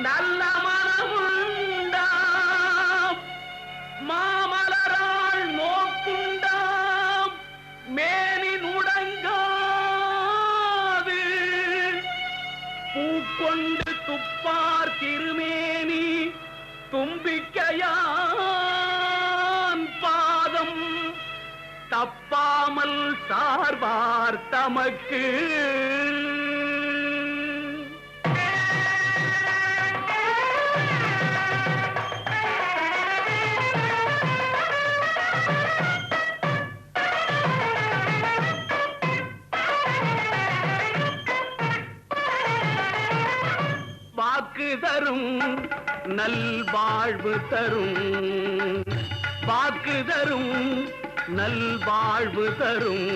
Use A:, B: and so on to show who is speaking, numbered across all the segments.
A: நல்ல மனமுண்டாம் மாமலராள் நோக்குண்டாம் மேனி நுடங்காது பூக்கொண்டு துப்பார் திருமேனி தும்பிக்கையான் பாதம் தப்பாமல் சார்பார் தமக்கு வாக்கு தரும் நல்வாழ்வு தரும் வாக்கு தரும் நல்வாழ்வு தரும்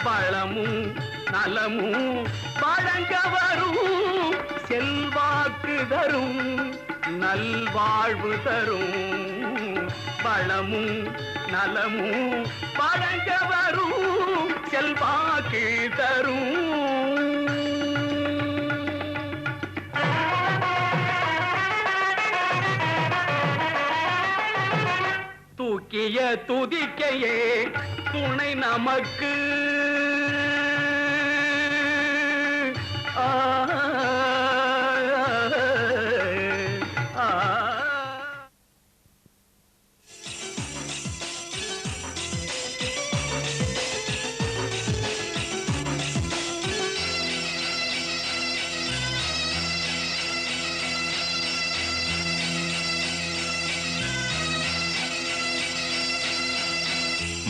A: பழமும் நலமும் வழங்க வரும் செல்வாக்கு தரும் நல்வாழ்வு தரும் பழமும் நலமும் வழங்க வரும் செல்வாக்கு தரும் தூக்கிய துதிக்கையே துணை நமக்கு.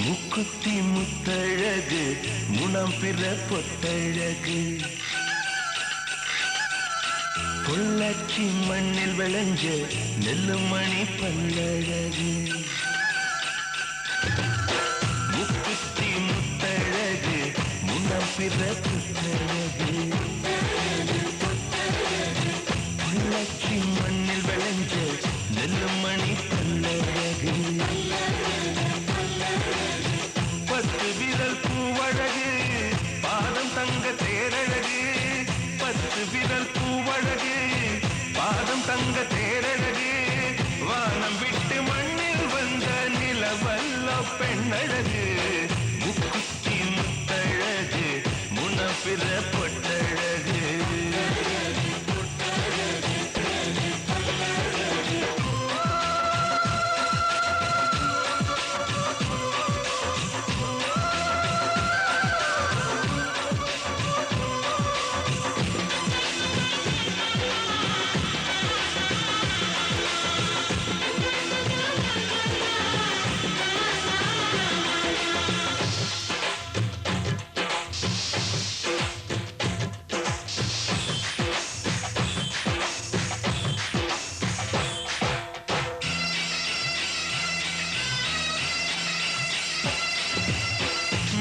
B: முக்குத்தி முத்தழகு முனம் பிற பொத்தழகு பொள்ளாச்சி மண்ணில் விளைஞ்ச நெல்லுமணி பல்லழகு. முக்குத்தி முத்தழகு முனம் பிற பொத்தழகு பொள்ளாச்சி மண்ணில் விளைஞ்ச நெல்லுமணி பல்லழகு. பத்து விரல் பூவழகு பாதம் தங்க தேரழகு. பத்து விரல் பூவழகு பாதம் தங்க தேரழகு. வானம் விட்டு மண்ணில் வந்த நிலவல்ல பெண்ணழகு. முக்குத்தி முத்தழகு முனப்பிற பொட்டழகு.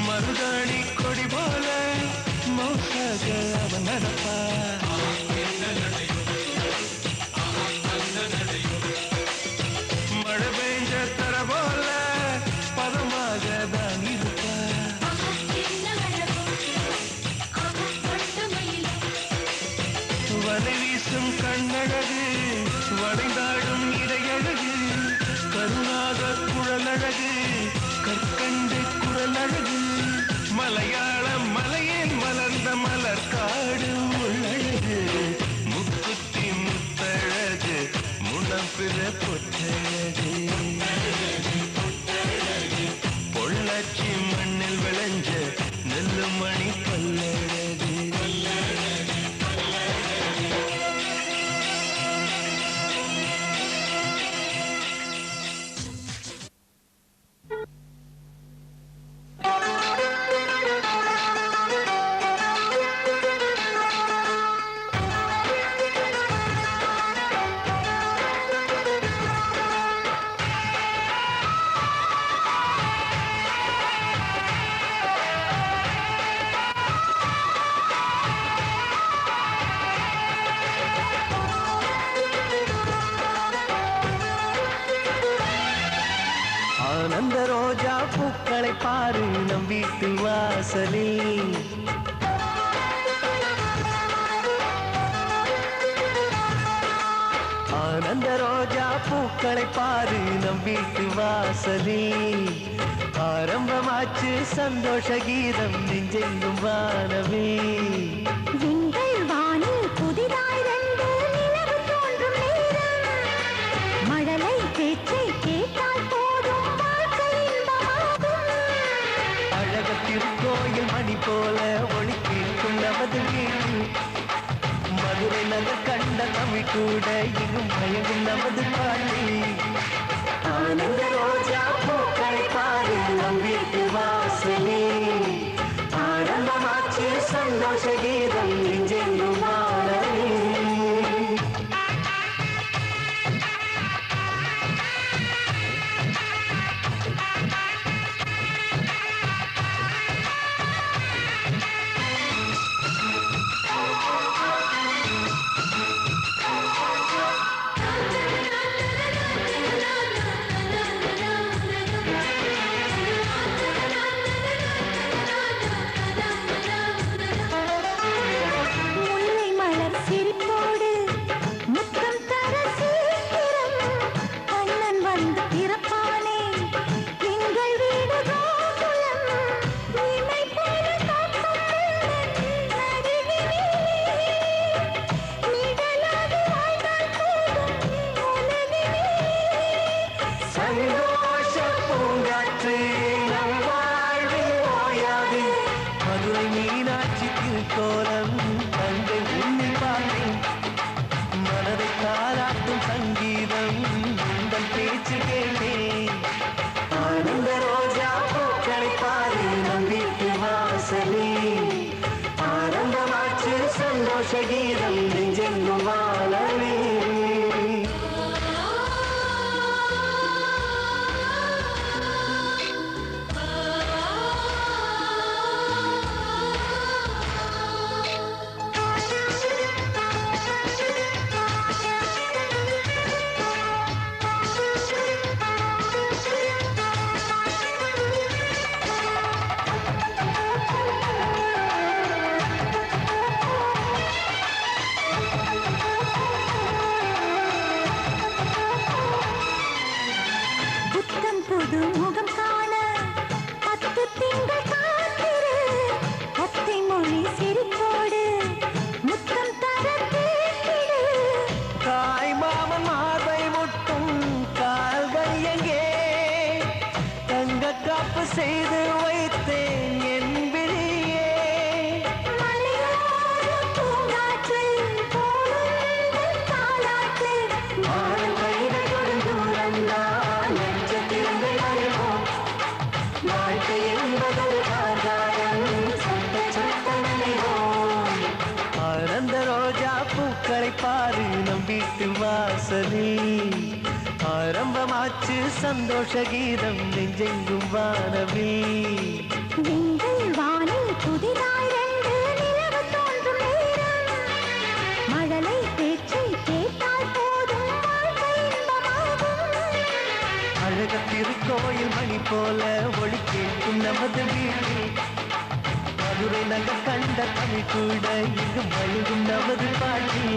B: மருதாணி கொடி போல மௌசாக அவன் நடப்பா. மழை பெஞ்ச தர போல பதமாக தான் இருப்பா. வலை வீசும் கண்ணழகு வளைந்தாடும் இடையழகு. கருணாக குழலழகு கற்கண்டு குரலழகு. மலையாள மலையில் மலர்ந்த மலர்காடு உள்ளழகு. முக்குத்தி முத்தழகு முனப்பிற பொட்டழகு. பொள்ளாச்சி மண்ணில் விளைஞ்ச நெல்லுமணி பல்லழகு. ஆனந்த ரோஜா பூக்களை பாரு நம் வீட்டு வாசலில். ஆனந்த ரோஜா பூக்களை பாரு நம் வீட்டு வாசலில். ஆரம்பமாச்சு சந்தோஷ கீதம் நெஞ்செங்கும் வானவே. புதிதாய் ரெண்டு நிலவு தோன்றும் நேரம். மழலை பேச்சை கேட்டால் திருக்கோயில் மணி போல ஒளி கேட்கும் நமது வீடு. மதுரை நகர் கண்ட தமிழ் கூட இன்னும் மயங்கும் நமது பாட்டி. ஆனந்த ரோஜா பூக்களை பாரு நம் வீட்டு வாசலே. ஆரம்பமாச்சு சந்தோஷ கீதம் நெஞ்செங்கும் வானவே. பூங்காற்று நம் வாழ்வில் ஓயாது. மதுரை மீனாட்சிக்கு கோலம் தங்கை உன்னை பார்த்தேன். மனதை தாராட்டும் சங்கீதம் உங்கள் பேச்சு கேட்டேன். ஆனந்த ரோஜா பூக்களை பாரு நம் வீட்டு வாசலே. ஆரம்பமாச்சு சந்தோஷ கீதம் நெஞ்செங்கும் வாழவே.
C: புது முகம் காண 10 திங்கள் காத்திரு. அத்தை மொழி சிரிப்போடு முத்தம் தர கேட்டிடு.
B: தாய் மாமன் மார்பை முட்டும் கால்கள் எங்கே? தங்க காப்பு செய்து வைத்தேன் என் விழியே.
C: மலையோரம் பூங்காற்றில் போலும் தாலாட்டு.
B: மாறன் கைகள் தொடும் தூரம்தான் நட்சத்திரங்கள் அறிவோம். வாழ்க்கை என்பதொரு ஆகாயம் சட்ட சட்ட நினைவோம். ஆனந்த ரோஜா பூக்களை பாரு நம் வீட்டு வாசலில். ஆரம்பமாச்சு சந்தோஷ கீதம் நெஞ்செங்கும் வானவில்.
C: நீங்கள் வானில் புதிதாய் 2 நிலவு தோன்றும் நேரம். மழலை பேச்சை கேட்டால் போதும் வாழ்க்கை இன்பமாகும்.
B: அழக திருக்கோயில் மணி போல ஒளி கேட்கும் நமது வீட்டில். மதுரை நகர் கண்ட தமிழ் கூட இங்கு மழுகும் நமது பாட்டி.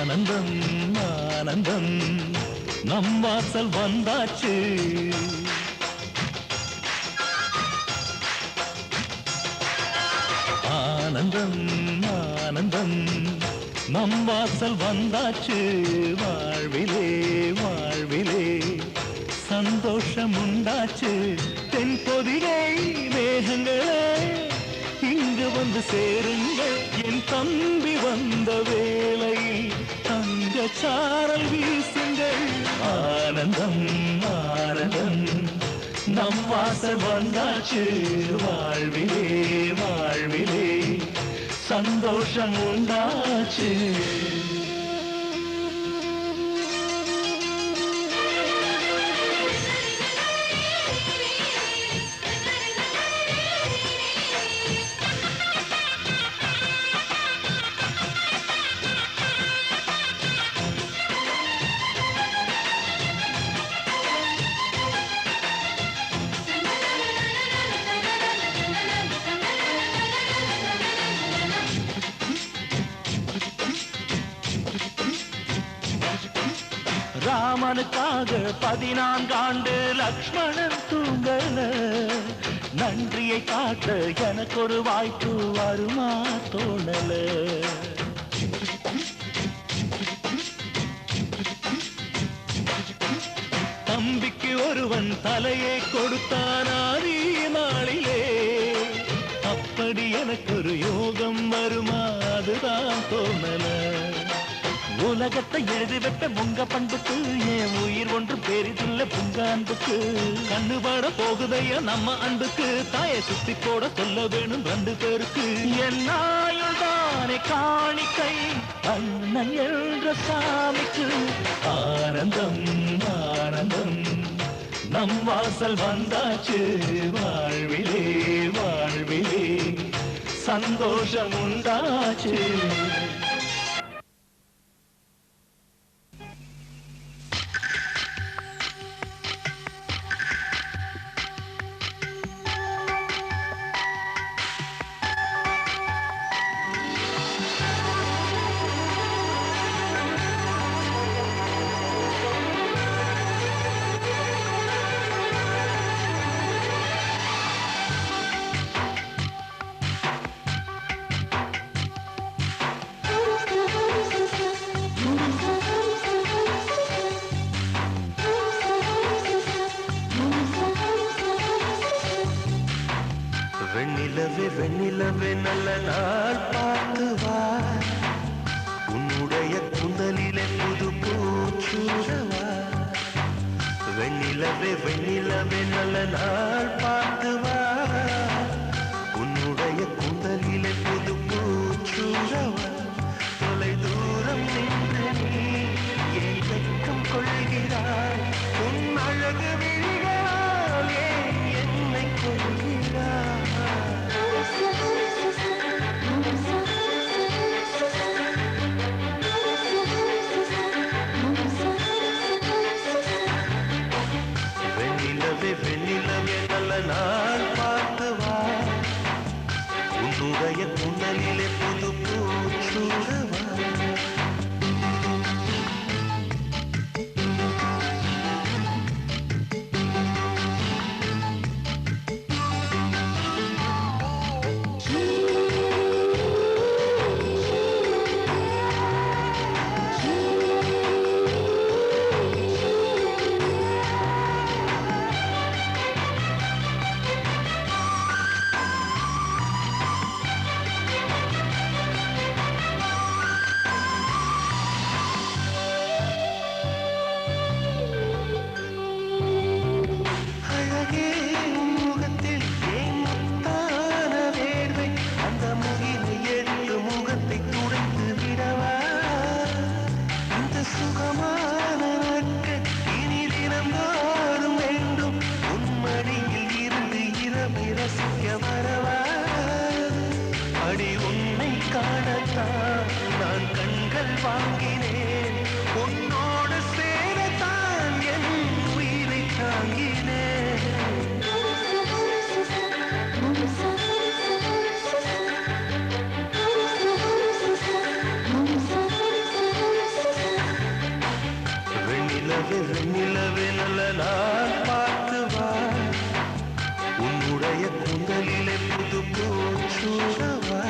D: ஆனந்தம் ஆனந்தம் நம் வாசல் வந்தாச்சு. ஆனந்தம் ஆனந்தம் நம் வாசல் வந்தாச்சு. வாழ்விலே வாழ்விலே சந்தோஷம் உண்டாச்சு. தென்பொதிகை மேகங்களே இங்கு வந்து சேருங்கள். என் தம்பி வந்த வேளையில் தங்க சாரல் வீசுங்கள். ஆனந்தம் ஆனந்தம் நம் வாசல் வந்தாச்சு. வாழ்விலே வாழ்விலே சந்தோஷம் உண்டாச்சு. ராமனுக்காக 14 ஆண்டு லக்ஷ்மணன் தூங்கல. நன்றியை காட்ட எனக்கு ஒரு வாய்ப்பு வருமா தோணல. தம்பிக்கு ஒருவன் தலையை கொடுத்தான் ஆதி நாளிலே. அப்படி எனக்கு ஒரு யோகம் வருமா அதுதான் தோணல. உலகத்தை எழுதி வைப்ப உங்க பண்புக்கு என் உயிர் ஒன்று பெரிதில்ல புங்க அன்புக்கு. கண்ணுபட போகுதையா நம்ம அன்புக்கு. தாயை சுத்தி போட சொல்ல வேணும் 2 பேருக்கு. என்னாயுள் தானே காணிக்கை அண்ணன் என்ற சாமிக்கு. ஆனந்தம் ஆனந்தம் வாசல் வந்தாச்சு வாழ்விலே வாழ்விலே சந்தோஷம் உண்டாச்சு.
B: வெண்ணிலவே வெண்ணிலவே நல்ல நாள் பார்த்து வா, உன்னுடைய குந்தலிலே புது பூச்சூடவா. வெண்ணிலவே வெண்ணிலவே நல்ல நாள் பார்த்து வா, உன்னுடைய குந்தலிலே புது பூச்சூடவா. தொலை தூரம் நின்று நீ ஏன் வெட்கம் கொள்கிறாய், உன் அழகு விழிகளால் ஏன் என்னை கொள்கிறாய். வெண்ணிலவே வெண்ணிலவே நல்ல நாள் பார்த்து வா, உன்னுடைய குண்டலிலே புது பூச்சூடவா. நான் கண்கள் வாங்கினேன், உன்னோடு சேரத்தான் என் உயிரை தாங்கினேன். வெண்ணிலவே வெண்ணிலவே நல்ல நாள் பார்த்து வா, உன்னுடைய குந்தலிலே புது பூச்சூடவா.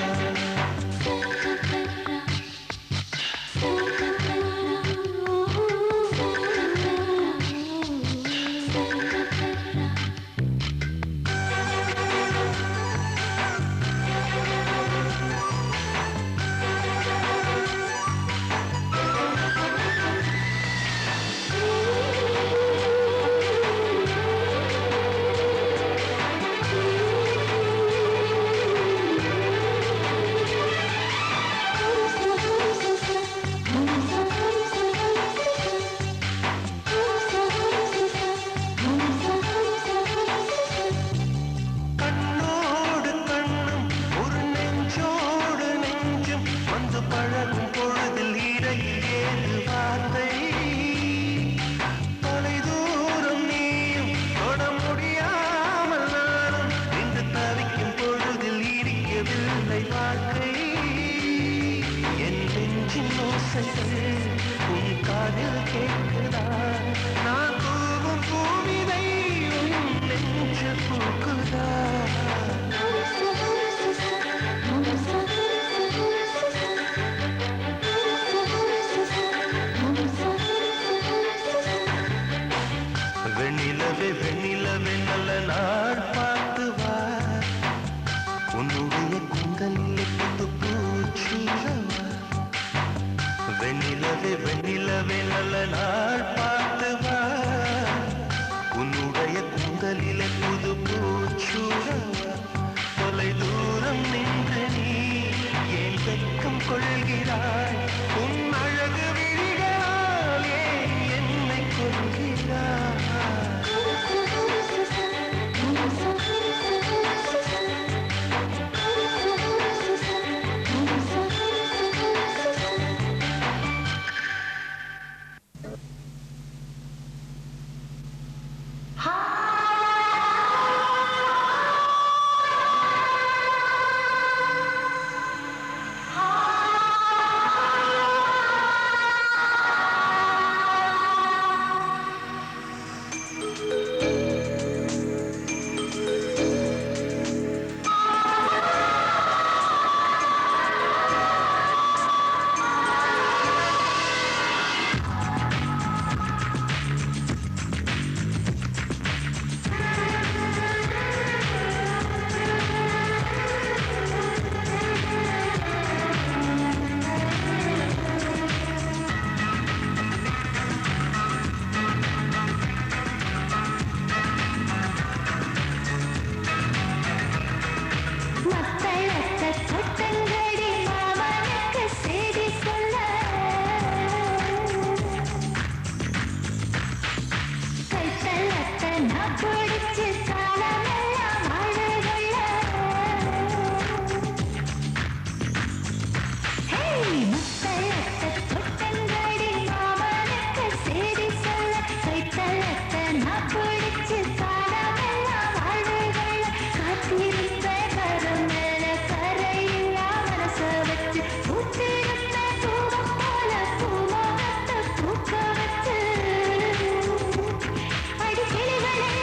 B: உன் காதில் கேட்குதா, நான் தூவும் பூமிதை உன் நெஞ்சு பூக்குதா. வெண்ணிலவே வெண்ணிலவே நல்ல நாள் பார்த்து வா, உன்னுடைய குந்தலிலே புது பூச்சூடவா. வெண்ணிலவே வெண்ணிலவே நல்ல நாள் பார்த்து வா, உன்னுடைய குந்தலிலே புது பூச்சூடவா. தொலை தூரம் நின்று நீ ஏன் வெட்கம் கொள்கிறாய், உன் அழகு விழிகளால் ஏன் என்னை கொள்கிறாய்.
C: பிடிச்சு காலமெல்லாம் வாழ முத்தழத்த தொட்டங்கடி மாமனுக்கு செய்தி சொல்ல கைத்தழத்த நான் பிடிச்சு காலமெல்லாம் வாழ காத்திருந்த கரம் மேல கரையில்லா மனச வச்சு பூத்திருந்த பூவம் போல பூமகத்தை பூக்க வச்சு அடிக்கிளிகளே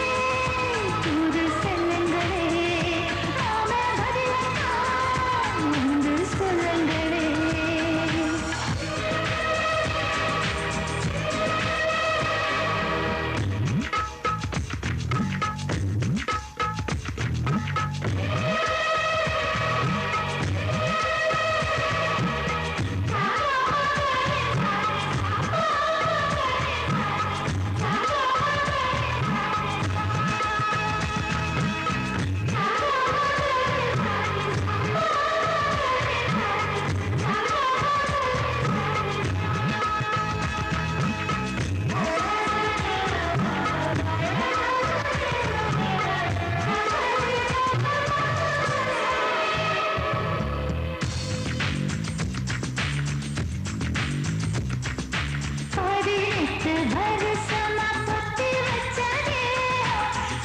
C: தூது செல்லுங்களே நாம பதிலத்தான் வந்து சொல்லுங்களே பதினெட்டு வருஷமா பொத்தி வச்சதே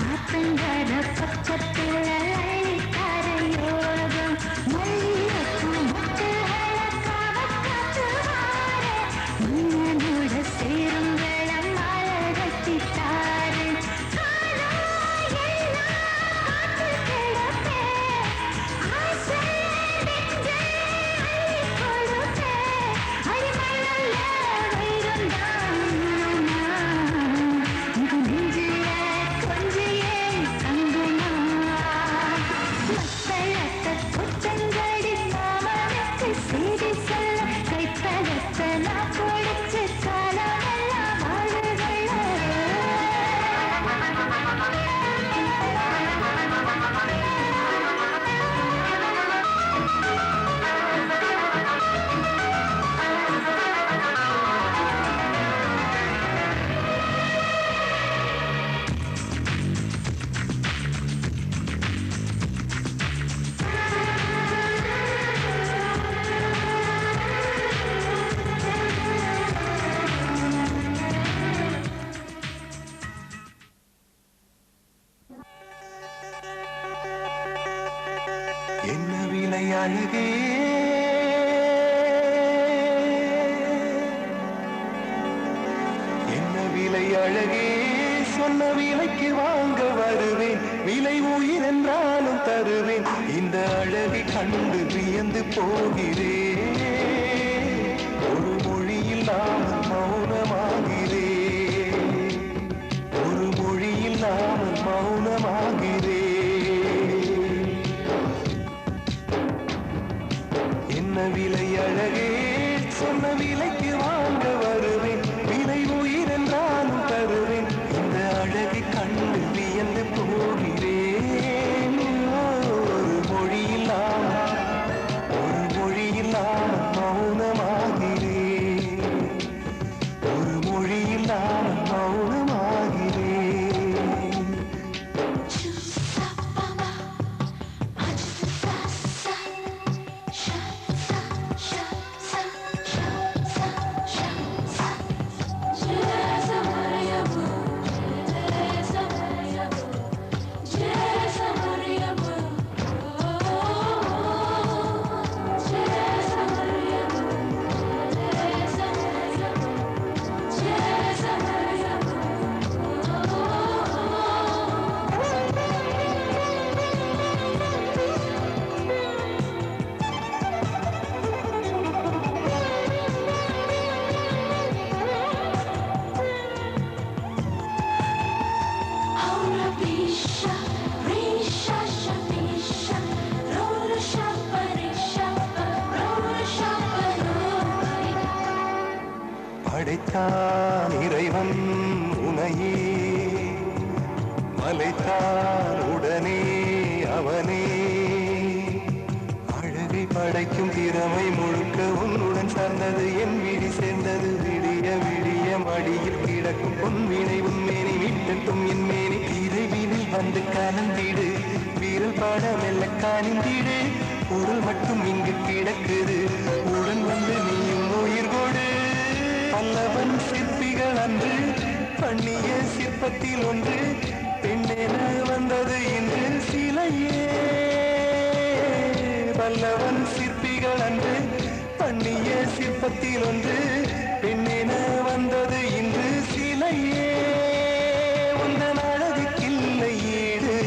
C: ஆத்தங்கர பக்கத்துல அள்ளிக்கார யோகம் மல்லிகைப்பூ மொட்டுகளை காத்து வாரே மன்னனோட சேரும் வெள்ளம் மாலை கட்டித்தாரு காலம் எல்லாம் காத்து கிடப்பே ஆசை நெஞ்சை அள்ளி கொடுப்பே அடிமணல்ல
B: என்ன விலை அழகே என்ன விலை அழகே சொன்ன விலைக்கு வாங்க வருவேன் விலை உயிர் என்றாலும் தருவேன் இந்த அழகை கண்டு வியந்து போகிறேன் ஒரு மொழி இல்லாமல் மௌனமாகிறேன் ஒரு மொழி இல்லாமல் மௌனமாகிறேன் என்ன விலை அழகே சொன்ன விலைக்கு வாங்க வருவேன் விலை உயிர் என்றாலும் தருவேன் இந்த அழகை கண்டு வியந்து போகிறேன் ஒரு மொழி இல்லாமல் மௌனமாகிறேன் ஒரு மொழி இல்லாமல் மௌனமாகிறேன் படைத்தான் இறைவன் உனையே மலைத்தான் உடனே அவனே அழகை படைக்கும் திறமை முழுக்க உன்னுடன் சார்ந்தது என் விழி சேர்ந்தது விடிய விடிய மடியில் கிடக்கும் பொன்வினை உன்மேனி மீட்டட்டும் என் மேனி திரை வந்து கலந்திடு வீரல் பாட மெல்ல காணிந்திடு உடல் மட்டும் இங்கு கிடக்குது உடன் வந்து நீயும் உயிர் கொடு பல்லவன் சிற்பிகள் அன்று பண்ணிய சிற்பத்தில் ஒன்று பெண்ணென வந்தது இன்று சிலையே பல்லவன் சிற்பிகள் அன்று பண்ணிய சிற்பத்தில் ஒன்று பெண்ணென வந்தது இன்று சிலையே உந்தன் அழகுக்கில்லை ஈடு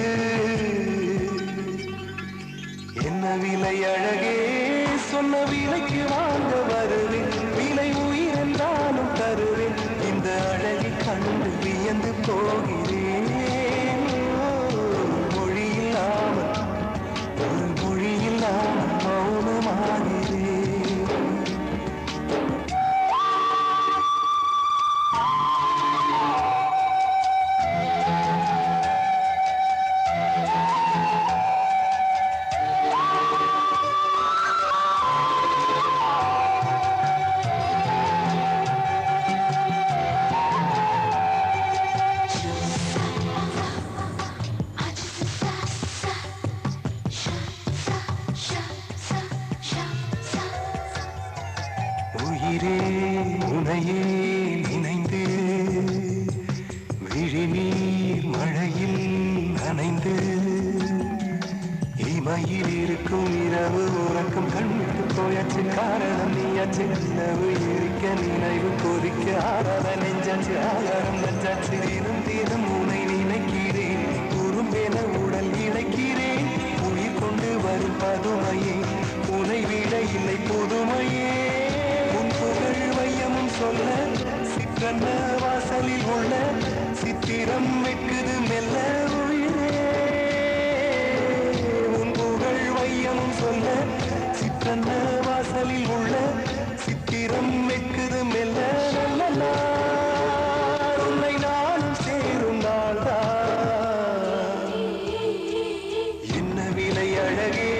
B: என்ன விலை அழகே சொன்ன விலைக்கு வாங்க வருவேன் விலை உயிர் என்றாலும் தருவேன் இந்த அழகை கண்டு வியந்து போகிறேன் மொழியில்லாமல் ஒரு மொழியில்லாமல் மௌனமாகிறேன் உயிரே உனையே நினைந்து விழிநீர் மழையில் நனைந்து இமையில் இருக்கும் இரவு உறக்கம் கண்ணுக்கு போயாச்சு காரணம் நீயாச்சு நிலவு இருக்க நினைவு கொதிக்க ஆறாத நெஞ்சாச்சு ஆகாரம் நஞ்சாச்சு தினம் தினம் உனை நினைக்கிறேன் குறும்பென உடல் இழைக்கிறேன் உயிர் கொண்டு வரும் பதுமையே உனை விட இல்லை புதுமையே சொல்ல சிற்றன்ன வாசலில் உள்ள சித்திரம் வெக்குது மெல்ல உயிரே உன் புகழ் வையமும் சொல்ல சிற்றன்ன வாசலில் உள்ள சித்திரம் வெக்குது மெல்ல நல்ல உன்னை நானும் சேரும் நாள்தான் என்ன விலை அழகே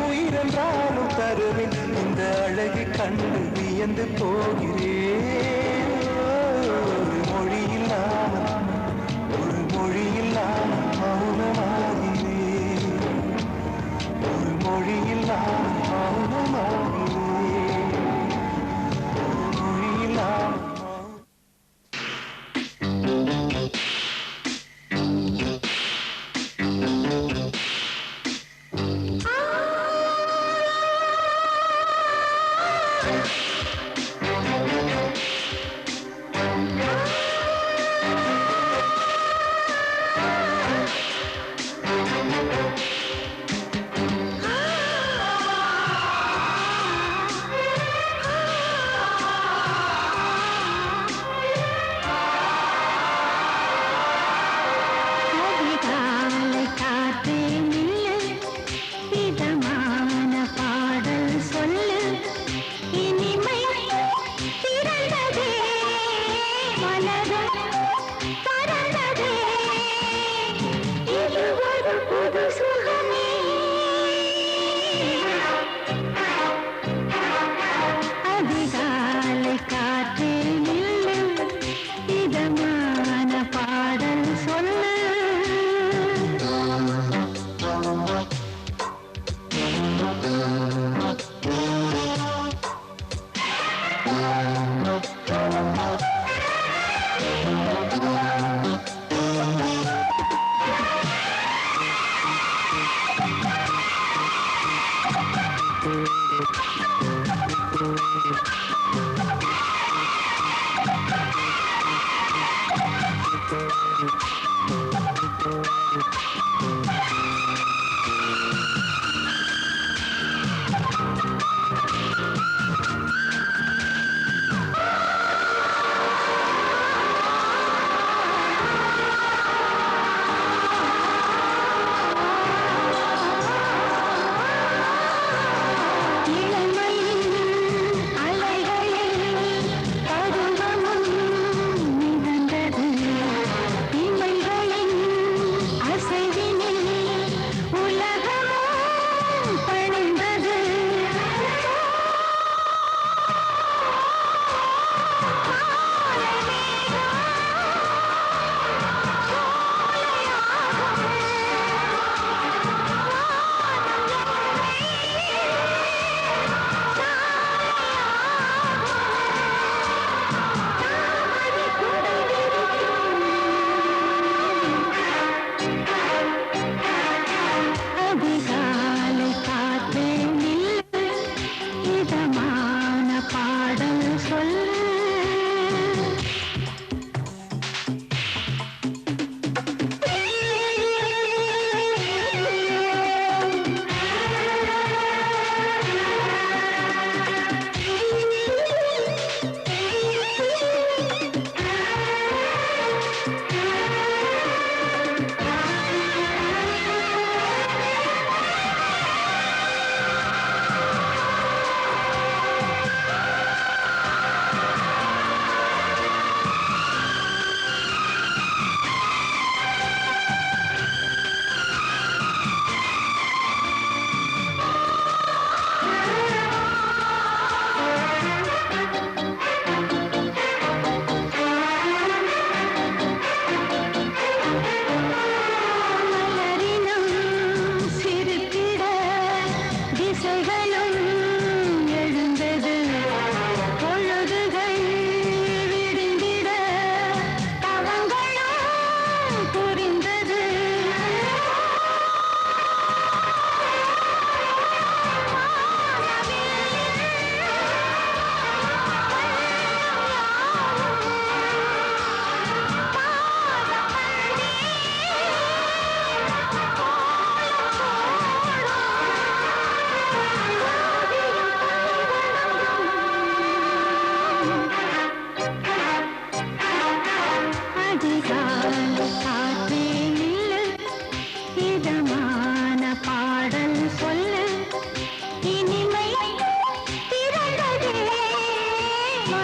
B: உயிரென்றாலும் தருவேன் இந்த அழகு கண்டு வியந்து போகிறேன் ஒரு மொழியில்லாமல் மௌனமாகிறேன் ஒரு மொழியில்லாமல் மௌனமாகிறேன் ஒரு மொழியில்லாமல்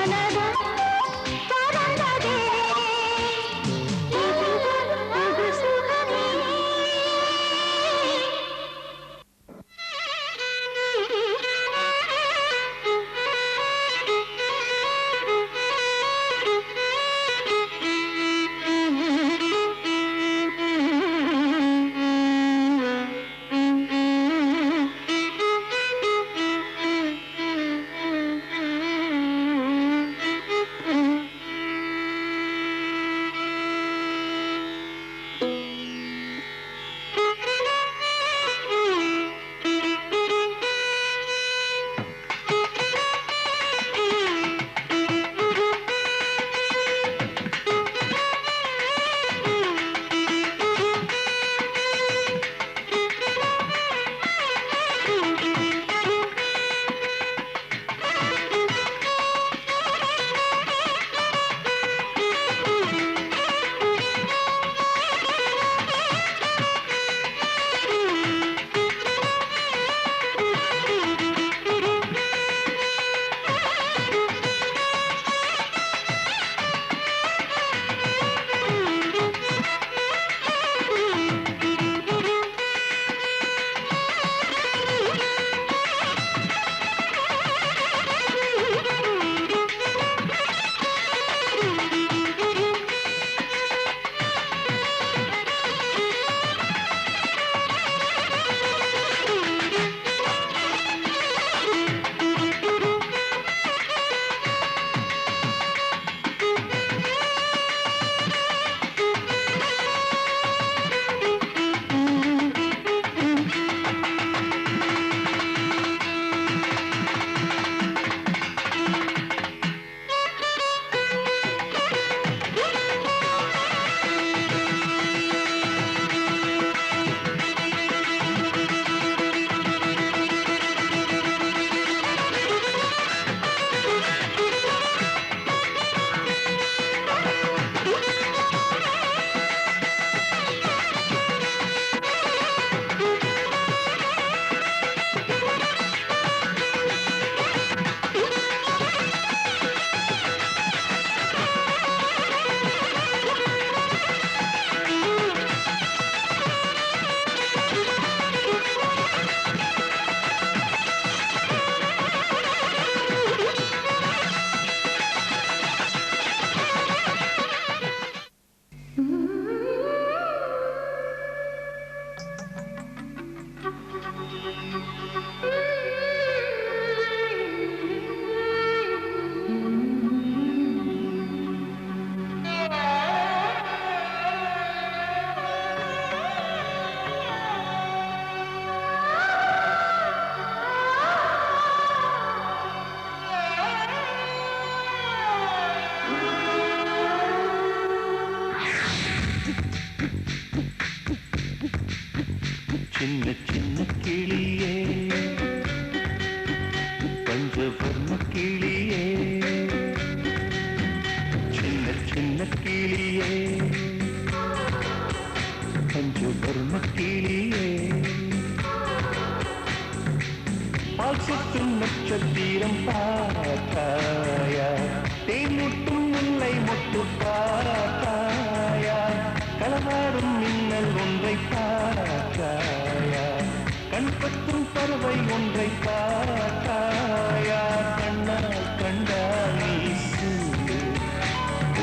C: மனதும் பறந்ததே இது சுகமே
D: சின்ன சின்ன கிளியே பஞ்சவர்ண கிளியே சின்ன சின்ன கிளியே பஞ்சவர்ண கிளியே பால் சுற்றும் நட்சத்திரம் பார்த்தாயா தேன்முட்டும் முல்லை மொட்டு பார்த்தாயா களவாடும் மின்னல் ஒன்றை பார்த்தாயா கண்பற்றும் பறவை ஒன்றை பார்த்தாயா கண்ணால் கண்டால் நீ சொல்லு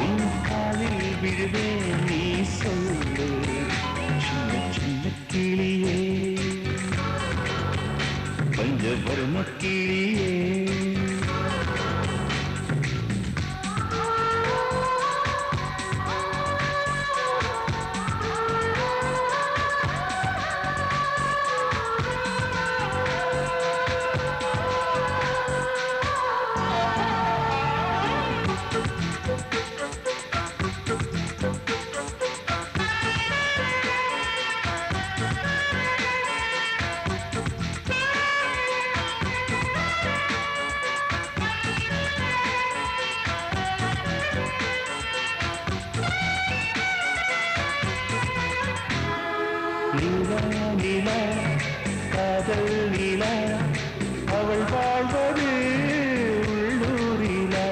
D: உன் காலில் விழுவே நீ சொல்லு சின்ன சின்ன கிளியே பஞ்சவர்ண கிளியே நீலா நீலா காதல் நீலா அவள் வாழ்வது உள்ளூரிலா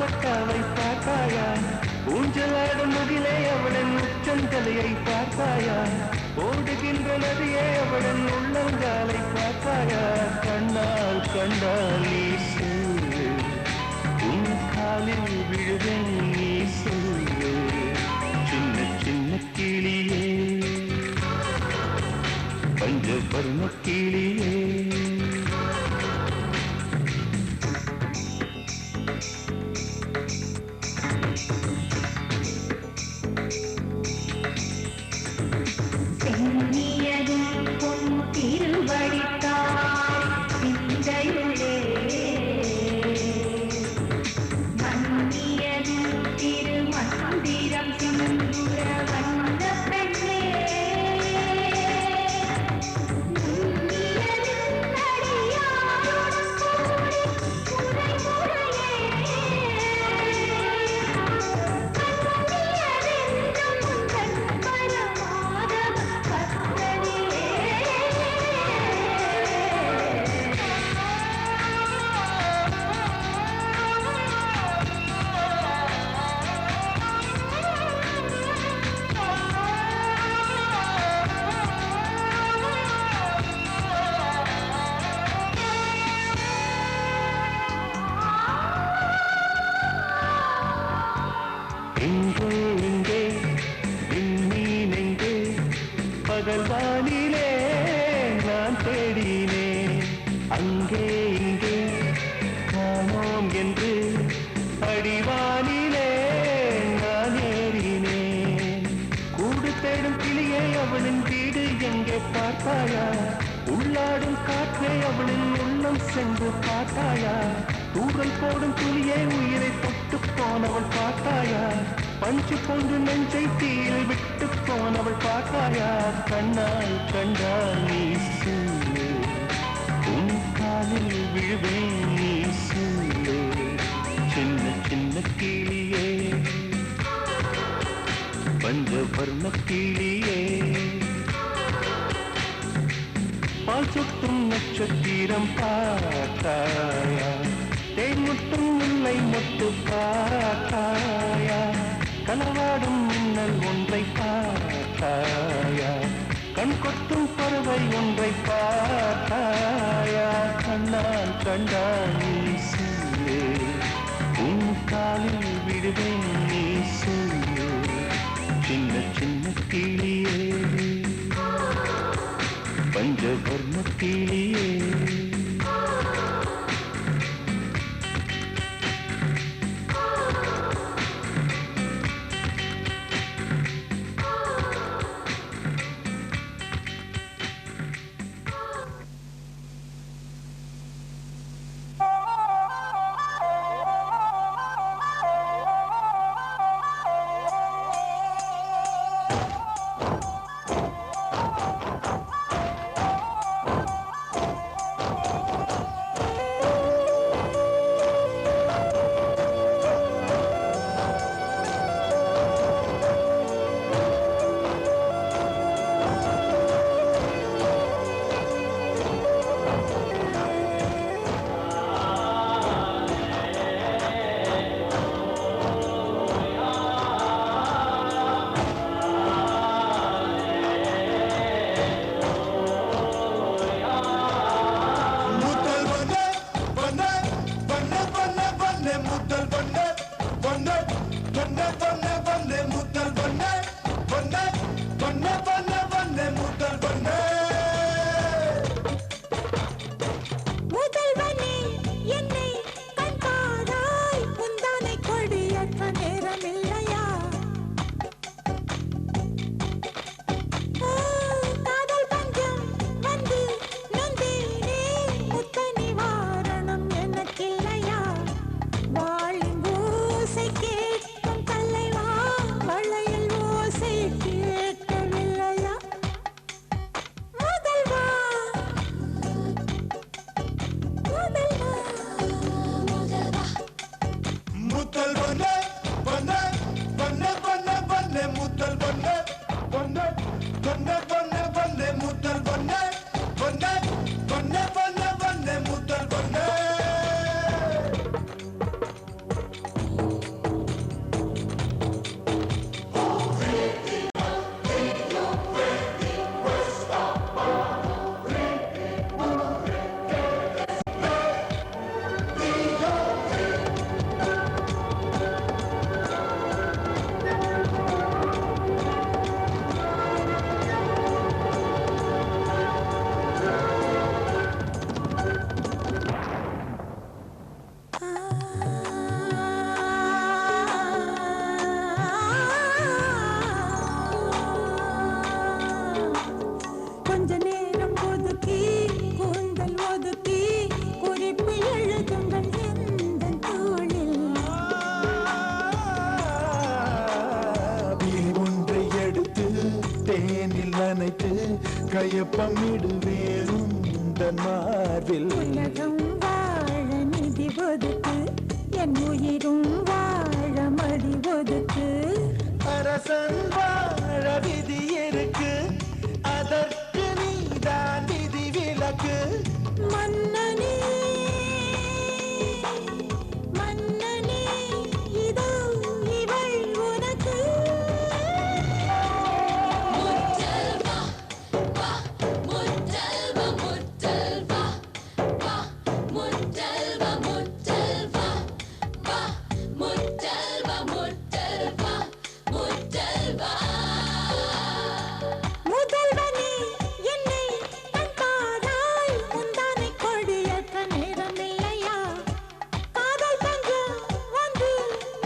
B: துப்பட்டாவை பார்த்தாயா ஊஞ்சலாடும் முகிலே அவளின் உச்சந்தலையை பார்த்தாயா ஓடுகின்ற நதியே அவளின் உள்ளங்காலை பார்த்தாயா கண்ணால் கண்டால் நீ சொல்லு உன் காலில் விழுவேன் நீ சொல்லு சின்ன சின்ன கிளியே பஞ்சவர்ண கிளியே பகல்வானிலே நான் தேடினேன் அங்கே இங்கே காணோம் என்று அடிவானிலே நான் ஏறினேன் கூடு தேடும் கிளியே அவளின் வீடு எங்கே பார்த்தாயா உள்ளாடும் காற்றே அவளின் உள்ளம் சென்று பார்த்தாயா தூரல் போடும் துளியே உயிரை தொட்டு போனவள் பார்த்தாயா பஞ்சு போன்று நெஞ்சை தீயில் விட்டு போனவள் பார்த்தாயா கண்ணால் கண்டால் நீ சொல்லு உன் காலில் விழுவேன் நீ சொல்லு சின்ன சின்ன கிளியே பஞ்சவர்ண கிளியே பால் சுட்டும் நட்சத்திரம் பார்த்தாயா தேன் முட்டும் முல்லை மொட்டு பார்த்தாயா கனவாடும் மின்னல் ஒன்றை பார்த்தாயா கண் கொட்டும் பறவை ஒன்றை பார்த்தாயா கண்ணால் கண்டால் நீ சொல்லு உன் காலில் விடுவேன் நீ சொல்லு சின்ன சின்ன கிளியே பஞ்சவர்ண கிளியே மயப்பமிடுவேன் உந்தன் மார்பில்.
C: உலகம் வாழ நிதி ஒதுக்கு, என் உயிரும் வாழ மடி ஒதுக்கு.
B: அரசன் வாழ விதி இருக்கு, அதற்கு நீதான் விதி விலக்கு.
C: மன்னனே மன்னனே, இதோ இவள் உனக்கு. முத்தல்வா வா, முத்தல்வா முத்தல்வா வா, முத்தல்வா முத்தல்வா வா, முத்தல்வா முத்தல்வா முத்தல்வா. முதல்வனே என்னை கண்பாராய், முந்தானை கொடியற்ற நேரமில்லையா? காதல் பஞ்சம் வந்து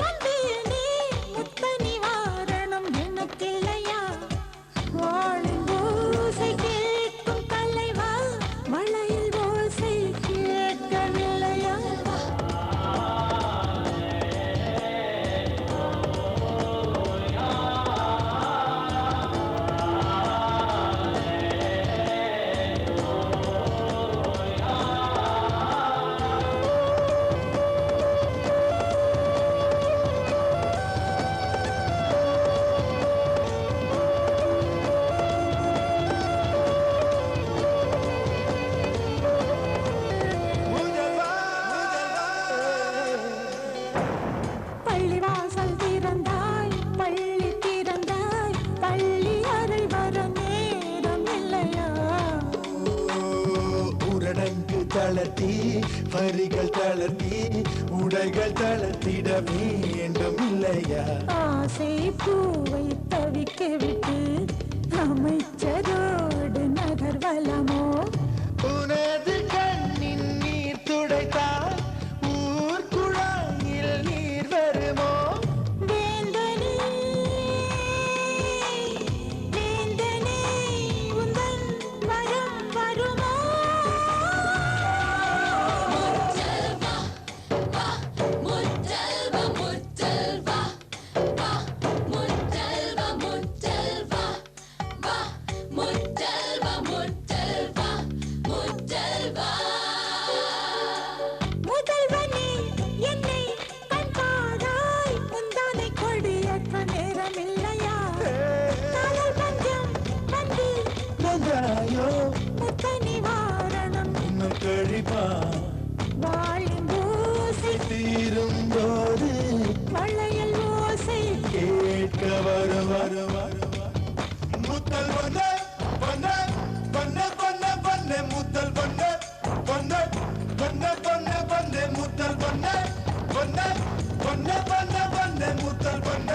C: வந்தேனே, முத்த நிவாரணம் எனக்கில்லையா? வாழின் ஓசை கேட்கும் தலைவா, மழையில் ஓசை கேட்கவில்லையா? பள்ளிவாசல் திறந்தாய், பள்ளி திறந்தாய், பள்ளி அறை வர நேரம் இல்லையா?
B: உரடங்கு தளர்த்தி, வரிகள் தளர்த்தி, உடைகள் தளர்த்திட வேண்டும் இல்லையா?
C: ஆசை பூவை தவிக்க விட்டு அமைச்சரோடு நகர்வலமோ?
B: உனது கண்ணின் நீர் துடைத்தால் ஊர் குழாயில் நீர் வருமோ?
C: வேந்தனே வேந்தனே, உந்தன் வரம் வருமோ? முத்தல்வா வா, முத்தல்வா முத்தல்வா வா, முத்தல்வா முத்தல்வா வா, முத்தல்வா முத்தல்வா முத்தல்வா. முதல்வனே என்னை கண்பாராய், முந்தானை கொடியற்ற நேரமில்லையா? காதல் பஞ்சம் வந்து
B: வந்தாயோ
C: முத்த நிவாரணம்
B: இன்னும் கழிப்பா
C: வாழின் ஓசை
B: தீரும் போது
C: மழையில் ஓசை.
B: கேட்க வரும் வரும் வரும். முத்தல் பொண்ண பொண்ண பொண்ண பொண்ண பொண்ண முத்தல் பொண்ண பொண்ண பொண்ண பொண்ண பொண்ண முத்தல் பொண்ண பொண்ண பொண்ண பொண்ண பொண்ண முத்தல் பொண்ண.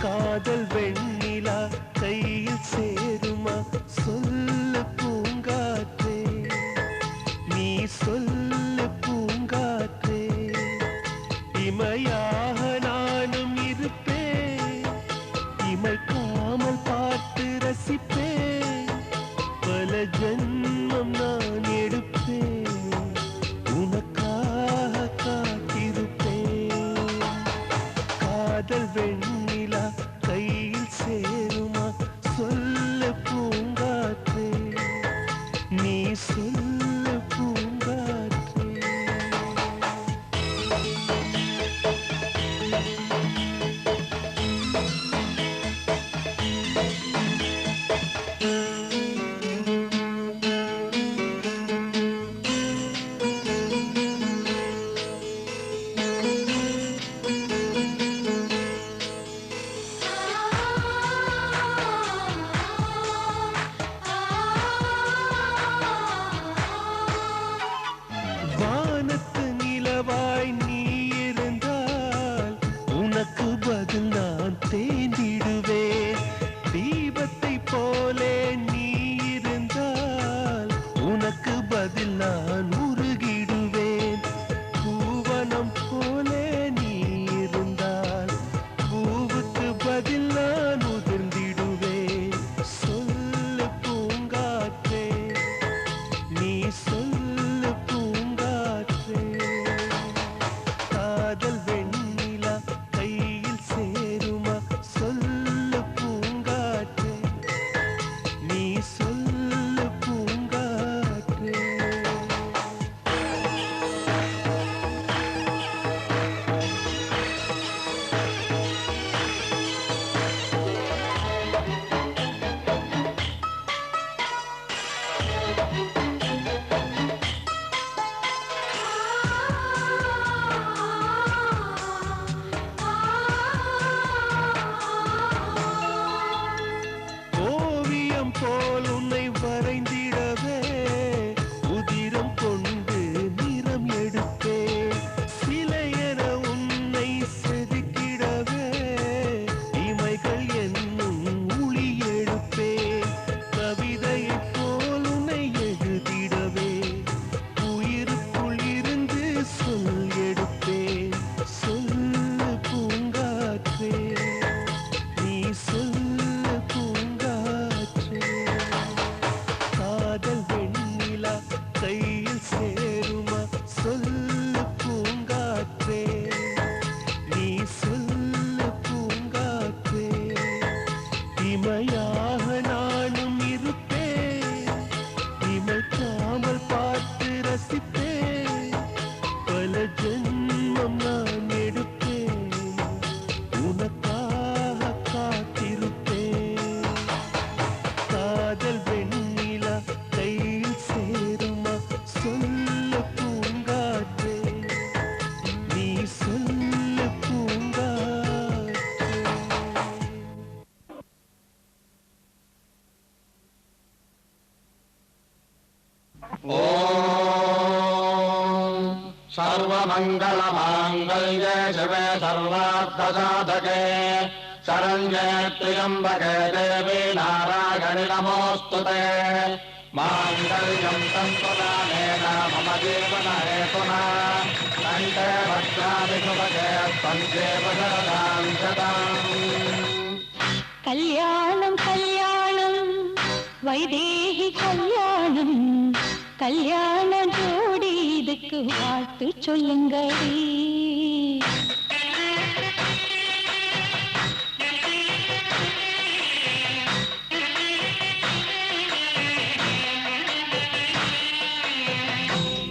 D: காதல் வெண்ணிலா கையில் சேருமா? சொல்லு பூங்காற்றே, நீ சொல்லு பூங்காற்றே. இமையாக நானும் இருப்பேன், இமைக்காமல் பார்த்து ரசிப்பேன். பல ஜென்மம் நான் எடுப்பேன், உனக்காக காத்திருப்பேன். காதல் வெண்ணிலா கையில்
A: सर्वमङ्गलमाङ्गल्ये शिवे सर्वार्थसाधके शरण्ये त्र्यम्बके देवी नारायणि नमोऽस्तुते माङ्गल्यं तन्तुनानेन मम जीवनहेतुना कण्ठे भद्रादिशुभगे त्वञ्जेव शरदां शताम्
C: கல்யாணம் கல்யாணம் வைதேகி கல்யாணம் கல்யாண ஜோடி இதுக்கு வாழ்த்து சொல்லுங்கடி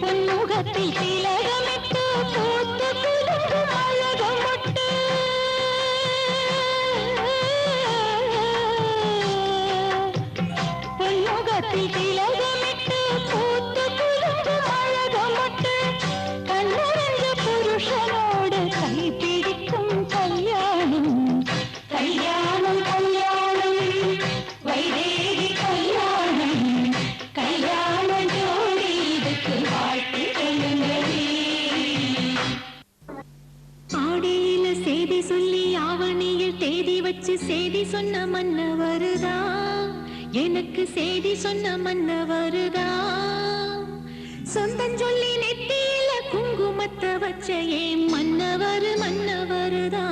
C: பொன்முகத்தில் திலகமிட்டு பூத்து குலுங்கும் அழகமொட்டு பொன்முகத்தில் திலகமிட்டு பூத்து குலுங்கும் அழகமொட்டு கண்ணறிஞ்ச புருஷனோடு கைப்பிடிக்கும் கல்யாணம் கல்யாணம் கல்யாணம் வைதேகி கல்யாணம் கல்யாண ஜோடி இதுக்கு வாழ்த்து சொல்லுங்கடி ஆடியில செய்தி சொல்லி ஆவணியில் தேதி வச்சு செய்தி சொன்ன மன்னவருதா எனக்கு செய்தி சொன்ன மன்னவருதா சொந்தம் சொல்லி நெத்தியில குங்குமத்தை வச்ச ஏன் மன்னவரு மன்னவருதா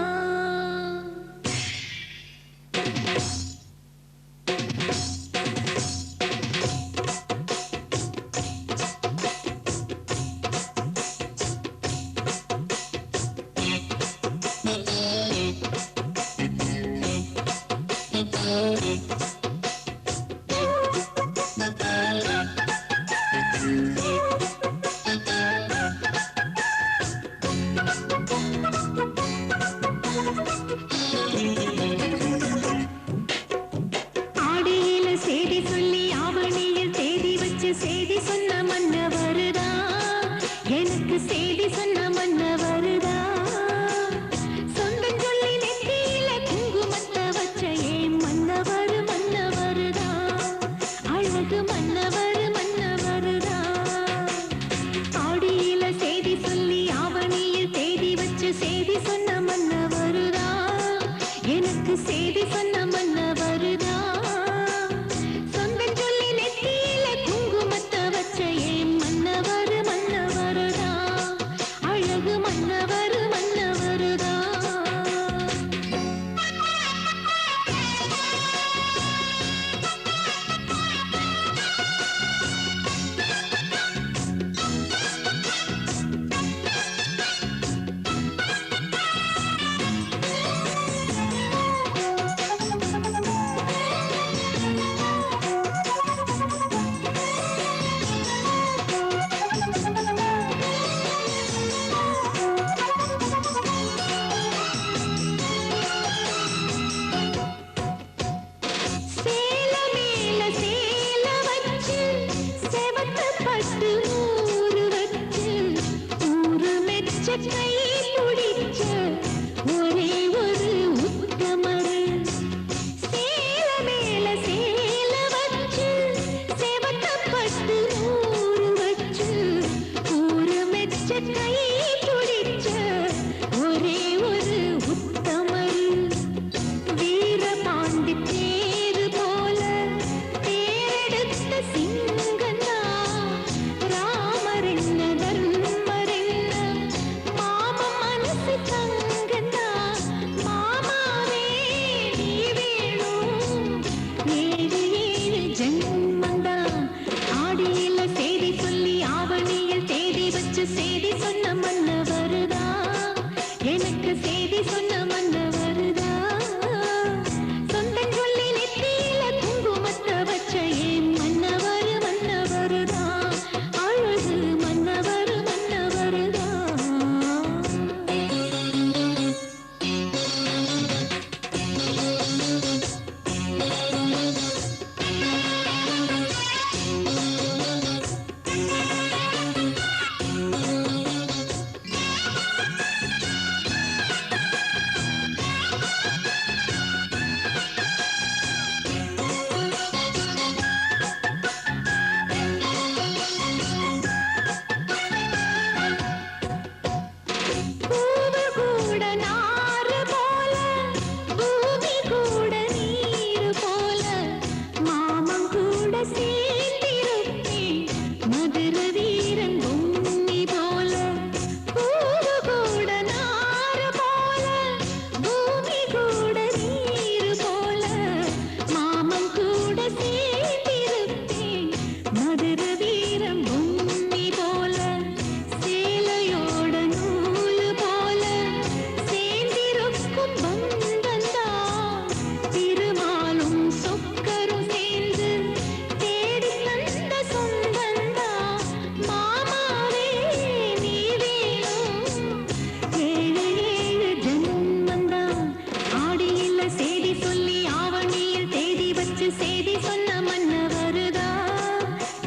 C: வீரம் பூமி போல சேலையோட நூலு போல சேர்ந்திருக்கும் பந்தந்தா திருமாலும் சொக்கரும் சேர்ந்து தேடி தந்த சொந்தந்தா மாமாவே நீ வேணும் ஏழு ஏழு ஜென்மம் வந்தா ஆடியில சேதி சொல்லி ஆவணியில் தேதி வச்சு சேதி சொன்ன மன்னவருதா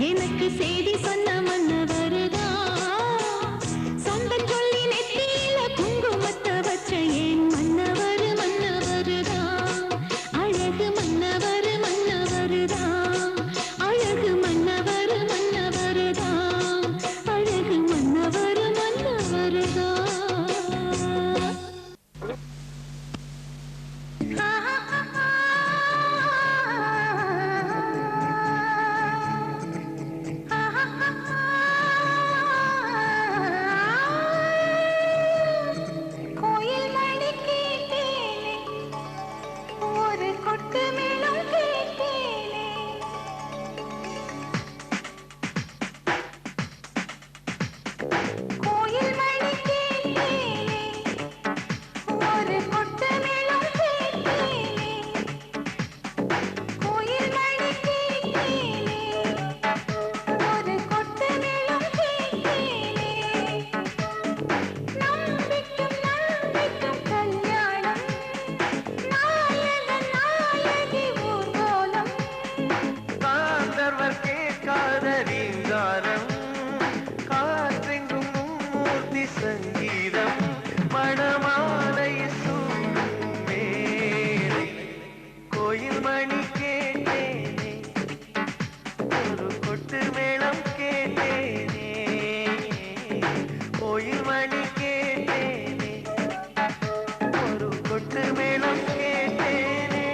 C: எனக்கு சேதி சொன்ன மன்னவருதா சொந்தம் சொல்லி நெத்தியில குங்குமத்தை வச்ச ஏன் மன்னவரு மன்னவருதா அழகு மன்னவரு மன்னவருதா அழகு மன்னவரு மன்னவருதா அழகு மன்னவரு மன்னவருதா கோயில் மணி கேட்டேனே ஒரு கொட்டு மேளம் கேட்டேனே கோயில் மணி கேட்டேனே ஒரு கொட்டு மேளம் கேட்டேனே கோயில் மணி கேட்டேனே ஒரு கொட்டு மேளம் கேட்டேனே நம்பிக்கும் நம்பிக்கும் கல்யாணம் நாயகன் நாயகி ஊர்வலம்
B: காந்தர்வர் கேட்காத ரீங்காரம் காற்றெங்கும் மூர்த்தி சங்கீதம் மணமாலை சூடும் மேடை கோயில் மணி கேட்டேனே ஒரு கொட்டு மேளம் கேட்டேனே கோயில் மணி கேட்டேனே ஒரு கொட்டு மேளம் கேட்டேனே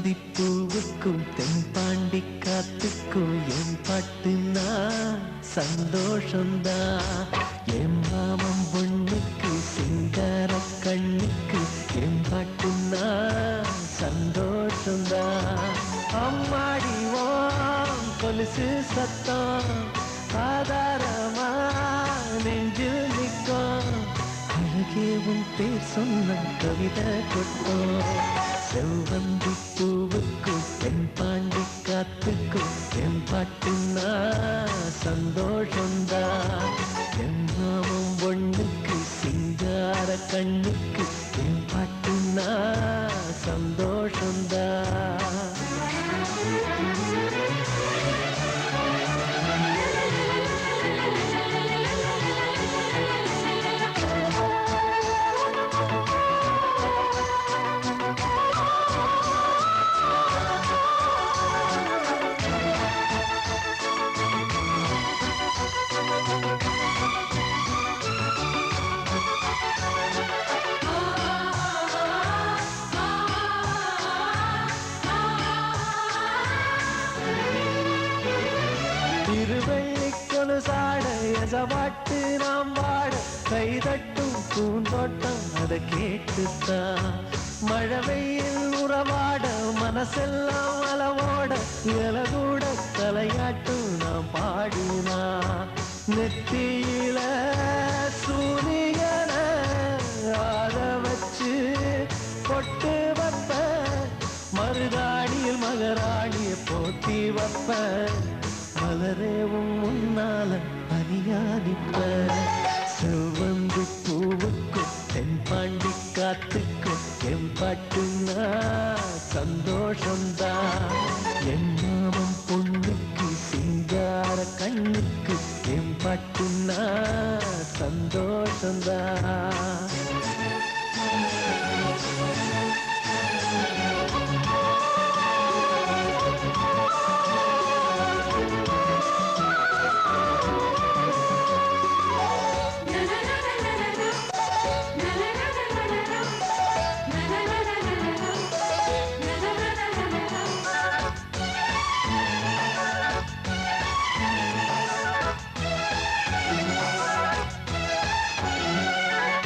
B: செவ்வந்தி பூவுக்கும் தென்பாண்டி காத்துக்கும் என் பாட்டுனா சந்தோஷம்தான். என் மாமன் பொண்ணுக்கு சிங்கார கண்ணுக்கு என் பாட்டுனா சந்தோஷம்தான். அம்மாடி ஓம் கொலுசு சத்தம் ஆதாரமா நெஞ்சில் நிற்கும். அழகே உன் பேர் சொன்ன கவிதை கொட்டும். செவ்வந்தி பூவுக்கும் தென் பாண்டி காத்துக்கும் என் பாட்டுனா சந்தோஷம்தான். என் மாமன் பொண்ணுக்கு சிங்கார கண்ணுக்கு என் பாட்டுனா சந்தோஷம்தான். திருவள்ளிக்கொலு சாட எசவாட்டு நாம் வாட கைதட்டும் பூந்தோட்டம் அதை கேட்டுத்தான். மழை வெயில் உறவாட மனசெல்லாம் அளவோட இலகூட தலையாட்டும் நாம் பாடினா. நெத்தியில சூரியன ஆத வச்சு பொட்டு வைப்ப, மருதாணியில் மகராணிய போட்டி வைப்ப. மலரேவும் முன்னால பனியாதிப்ப. செவ்வந்தி பூவுக்கும் தென் பாண்டி காத்துக்கும் என் பாட்டுனா சந்தோஷம்தான். என் மாமன் பொண்ணுக்கு சிங்கார கண்ணுக்கு என் பாட்டுனா சந்தோஷம்தான்.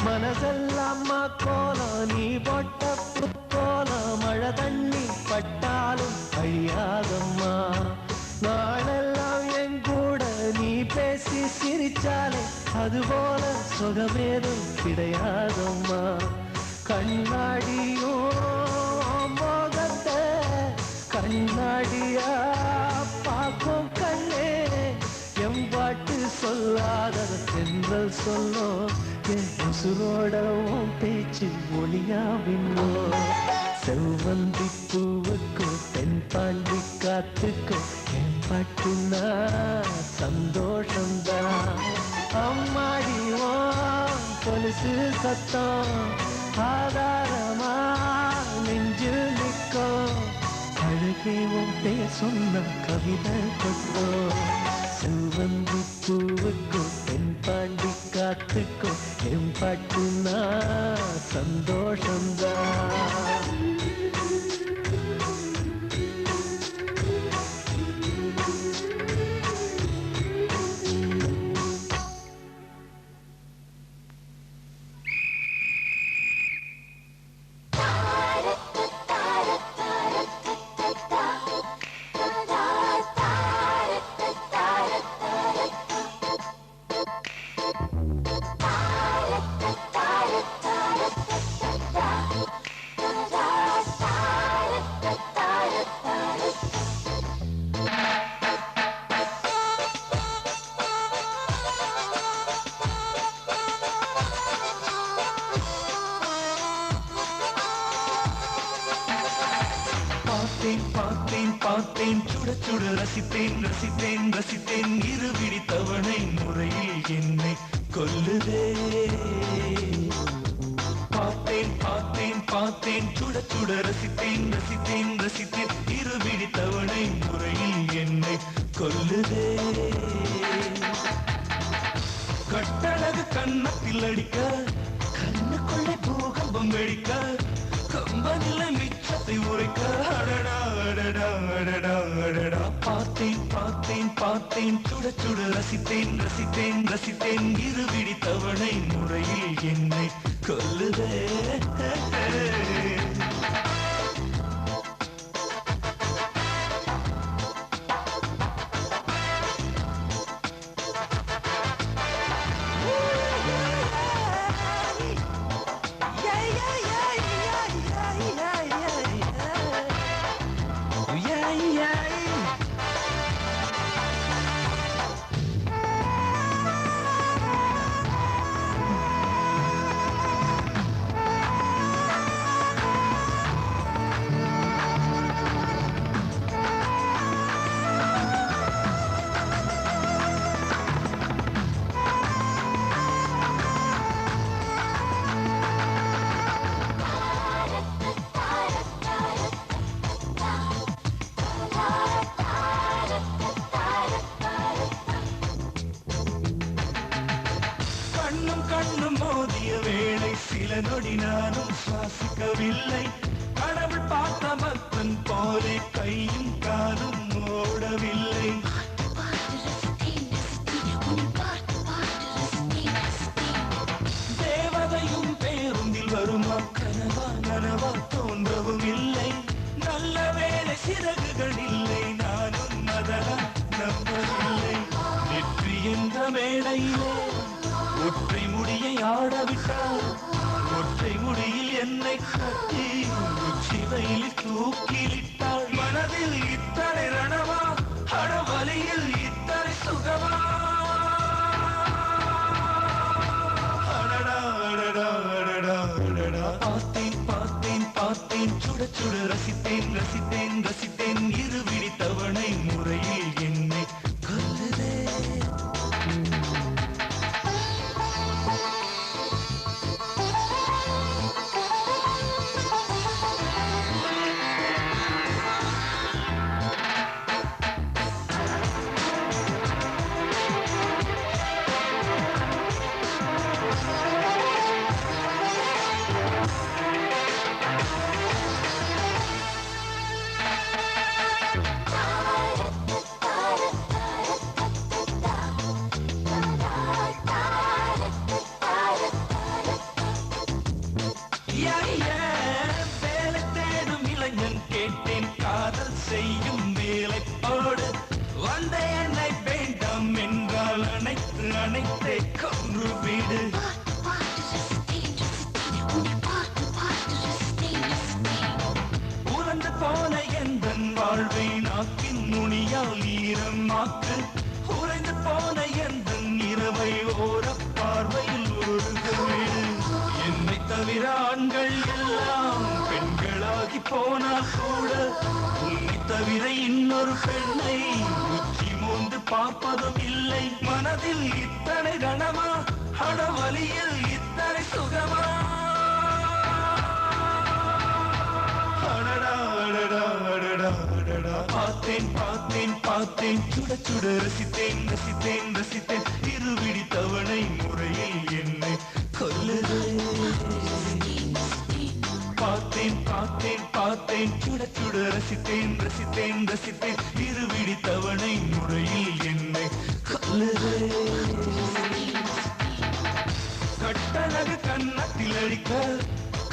B: மனசெல்லாம் கோலம் நீ போட்ட புக்கோலம். மழை தண்ணி பட்டாலும் அழியாதம்மா. நாளெல்லாம் என் கூட நீ பேசி சிரிச்சாலே அதுபோல சுகமேதும் கிடையாதம்மா. கண்ணாடியோ மோகத்தை கண்ணாடியா பார்க்கும் கண்ணே. என் பாட்டு சொல்லாத தென்றல் சொல்லோ. என் உசுரோட உன் பேச்சு ஒளியாவின்னோ. செவ்வந்தி பூவுக்கும் தென் பாண்டி காத்துக்கும் என் பாட்டுனா சந்தோஷம்தான். அம்மாடி ஓம் கொலுசு சத்தம் ஆதாரமா நெஞ்சில் நிற்கும். அழகே உன் பேர் சொன்ன கவிதை கொட்டும். செவ்வந்தி பூவுக்கும் தென் பாண்டி காத்துக்கும் என் பாட்டுனா சந்தோஷம்தான். பார்த்தேன் பார்த்தேன் சுட சுட ரசித்தேன் ரசித்தேன் ரசித்தேன். இருவிழி தவணை முறையில் என்னை கொல்லுதே. பார்த்தேன் பார்த்தேன் பார்த்தேன் சுட சுட ரசித்தேன் ரசித்தேன் ரசித்தேன். இருவிழி தவணை முறையில் என்னை கொல்லுதே. கட்டழகு கண்ணத்தில் அடிக்க கண்ணுக்குள்ளே பூகம்பம் வெடிக்க கம்பனில மிச்சத்தை உரைக்க. அடடா பார்த்தேன் பார்த்தேன் பார்த்தேன் சுட சுட ரசித்தேன் ரசித்தேன் ரசித்தேன் இருவிடி தவணை முறையில் என்னை கொல்லுதே கண்ணும் மோதிய வேளை சில நொடி நானும் சுவாசிக்கவில்லை கடவுள் பார்த்த பக்தன் போலே கையும் காலும் ஓடவில்லை தேவதையும் பேருந்தில் வருமா கனவா நனவா தோன்றவும் இல்லை நல்ல வேளை சிறகுகள் இல்லை நானும் அதனால் நம்பவில்லை வெற்றி என்ற வேளையிலே ஒற்றை முடியை ஆடவிட்டால் ஒற்றை முடியில் என்னை கட்டி உச்சிவையில் தூக்கிலிட்டாள் மனதில் இத்தனை ரணமா அடவலியில் இத்தனை சுகமா அடடா அடடா அடடா அடடா பார்த்தேன் பார்த்தேன் பார்த்தேன் சுட சுட ரசித்தேன் ரசித்தேன் ரசித்தேன் இருவிடி தவணை முறையில் என்னை கொல்லுதே வேலை தேடும் இளைஞன் கேட்டேன் காதல் செய்யும் வேலைப்பாடு வந்த என்னை வேண்டாம் என்றால் அனைத்து அனைத்தை கொன்று வீடு உறந்து போன எந்த வாழ்வை நாக்கின் நுனியால் ஈரமாக்கு உறைந்து போன எந்த இரவை ஓர பார்வையில் ஒருக வீடு என்னை தவிர ஆண்கள் எல்லாம் பெண்களாகி போனால் கூட உன்னை தவிர இன்னொரு பெண்ணை உச்சி மோந்து பார்ப்பதும் இல்லை மனதில் இத்தனை கனமா அடவலியில் இத்தனை சுகமா அடடா அடடா அடடா அடடா பார்த்தேன் பார்த்தேன் பார்த்தேன் சுட சுட ரசித்தேன் ரசித்தேன் ரசித்தேன் இருவிடி தவணை முறையில் என்னை கொல்லுதே பார்த்தேன் பார்த்தேன் பார்த்தேன் சுட சுட ரசித்தேன் ரசித்தேன் ரசித்தேன் இருவிடி தவணை முறையில் என்னை கொல்லுதே கட்டழகு கன்னத்தில் அடிக்க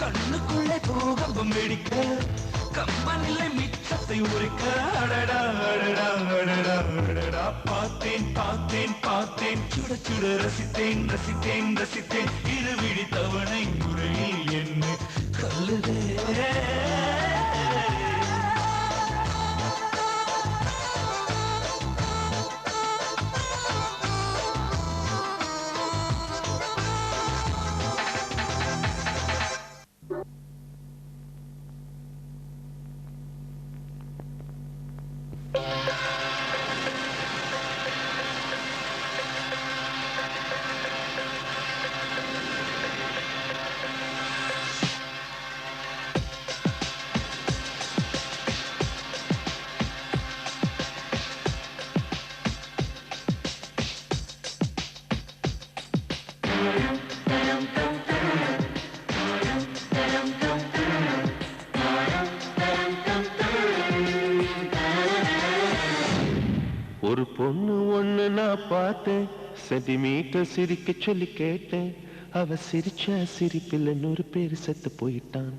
B: கண்ணுக்குள்ளே பூகம்பம் வெடிக்க கம்பனில்லை மிச்சத்தை உரைக்க அடடா அடடா அடடா அடடா பார்த்தேன் பார்த்தேன் பார்த்தேன் சுட சுட ரசித்தேன் ரசித்தேன் ரசித்தேன் இருவிடி தவணை முறையில் என்னை கொல்லுதே ஒரு பொண்ணு ஒண்ணு நான் பார்த்தேன், சென்டிமீட்டர் சிரிக்க சொல்லி கேட்டேன். அவ சிரிச்ச சிரிப்பில் 100 பேர் செத்து போயிட்டான்.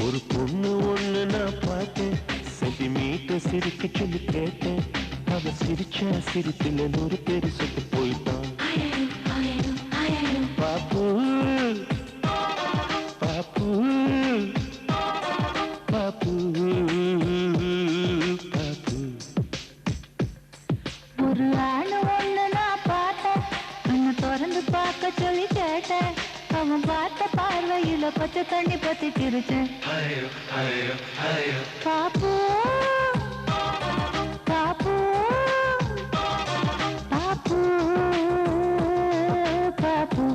B: ஒரு பொண்ணு ஒண்ணு நான் பார்த்தேன், சென்டிமீட்டர் சிரிக்க சொல்லி கேட்டேன். அவ சிரிச்ச சிரிப்பில் 100 பேர் செத்து போயிட்டான். பாப்பு பாப்பு பாப்பு பாப்பு.
C: ஒரு ஆளு ஒண்ணு நான் பார்த்தேன், கண்ணு திறந்து பார்க்க சொல்லி கேட்டேன். அவன் பார்த்த பார்வையில பச்சை தண்ணி பத்தி கிருச்சேன். பாப்பு பாப்பு பாப்பு பாப்பு.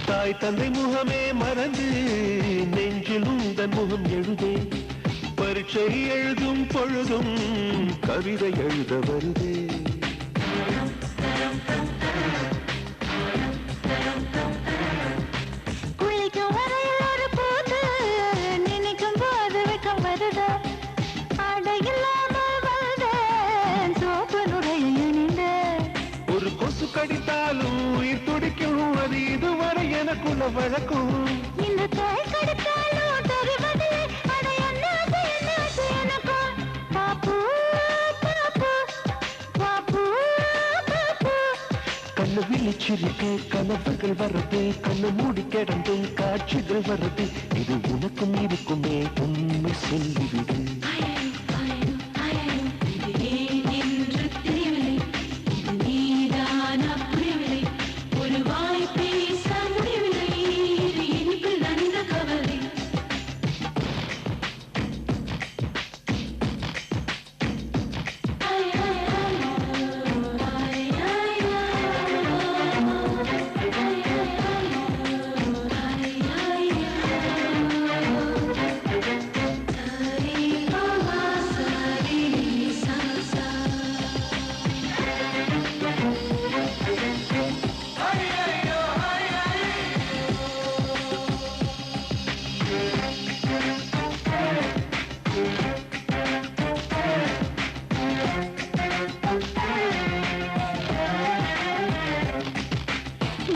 B: தாய் தந்தை முகமே மறந்து நெஞ்சில் உந்தன் முகம் எழுதே. பரீட்சை எழுதும் பொழுதும் கவிதை எழுத வருதே.
C: குளிக்கும் வரையில் ஒரு போது நினைக்கும் போது வெக்கம் வருதா. ஆடையில்லாமல் வந்தேன், சோப்பு நுரையை அணிந்தேன்.
B: ஒரு கொசு கடித்தாலும் உயிர் துடிக்கும், அது இதுவரை எனக்குள்ள வழக்கம்.
C: இந்த தாய் கடித்தாலும் தருவதில்லை, அதை என்னாச்சு எனக்கும். பாப்பு பாப்பு பாப்பு பாப்பு.
B: கண்ணு விழிச்சிருக்க கனவுகள் வருது, கண்ணு மூடி கிடந்தும் காட்சிகள் வருது. இது உனக்கும் இருக்குமே, உண்மை சொல்லிவிடு.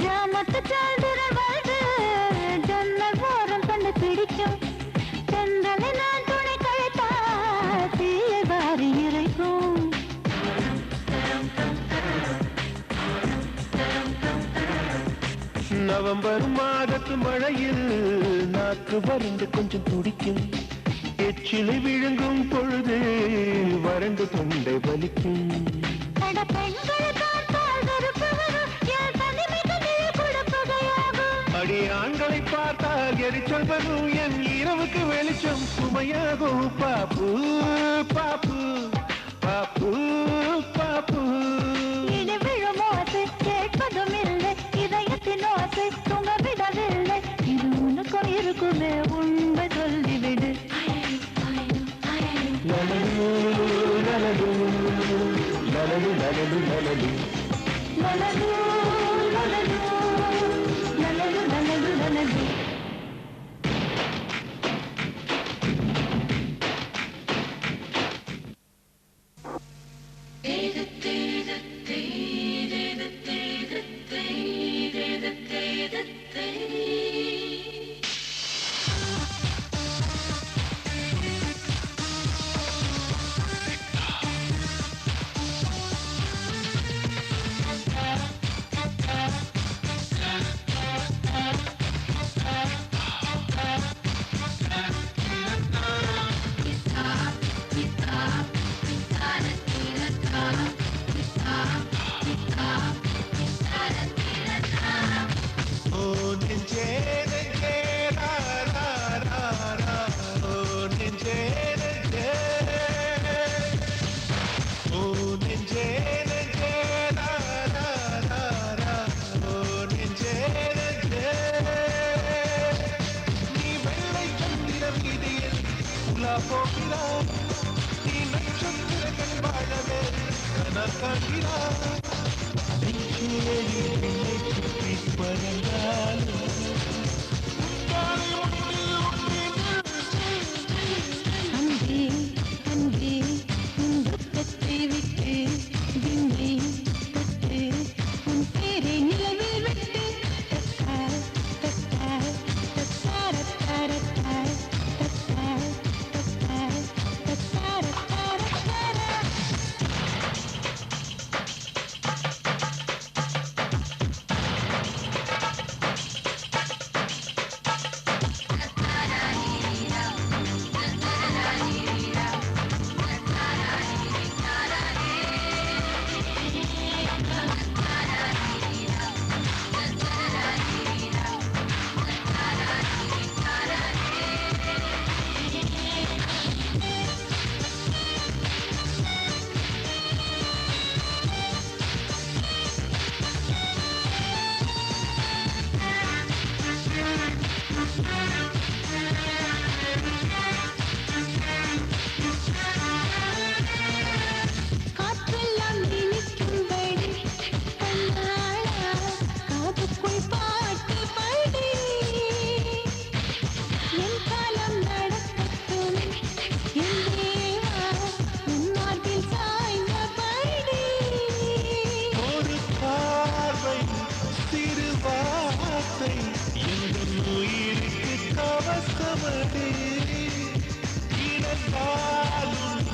C: ஜாமத்து சால்திரள் வாழ்ந்து ஜன்னல் ஓரம் கண்டு பிடிக்கும். தென்றலை நான் துணை கழித்தால் தீயை வாரி இறைக்கும்.
B: நவம்பர் மாதத்து மழையில் நாக்கு வறண்டு கொஞ்சம் துடிக்கும். எச்சிலை விழுங்கும் பொழுது வறண்டு தொண்டை வலிக்கும்.
C: அட பெண்களை பார்த்தால் வெறுப்பு வரும், என் தனிமைக்கு நீ கொடுப்பதையாகும்.
B: அடி ஆண்களை பார்த்தால் எரிச்சல் வரும், என் இரவுக்கு வெளிச்சம் சுமையாகும். பாப்பு பாப்பு பாப்பு பாப்பு.
C: இடி விழும் ஓசை கேட்பதும் இல்லை, இதயத்தின் ஓசை தூங்க விடவில்லை. இது உனக்கும் இருக்குமே, உண்மை சொல்லிவிடு.
B: லலலு லலலு லலலு லலலு லலலு.
C: லலலு லலலு லலலு லலலு லலலு.
D: போகிறாய் நீ நட்சத்திரங்கள் வாழவே கனகாகிறாய் சுற்றி பறந்தாலும்
C: அன்பே அன்பே உன் துக்கத்தை விட்டு விண்ணை தொட்டு உன் பேரை நிலவில் விட்டு தத்தார் தத்தார் தத்தார தார தார் தத்தார் தத்தார் தத்தார தார தார காற்றெல்லாம் நினைக்கும்படி கண்ணாளா காதுக்குள் பாட்டு பாடி என் காலம் நடக்கட்டும் என் தேவா உன் மார்பில் சாய்ந்த பாடி
D: ஒரு பார்வை சிறு வார்த்தை எங்கள் உயிருக்கு கவசமடே இனத்தாலும்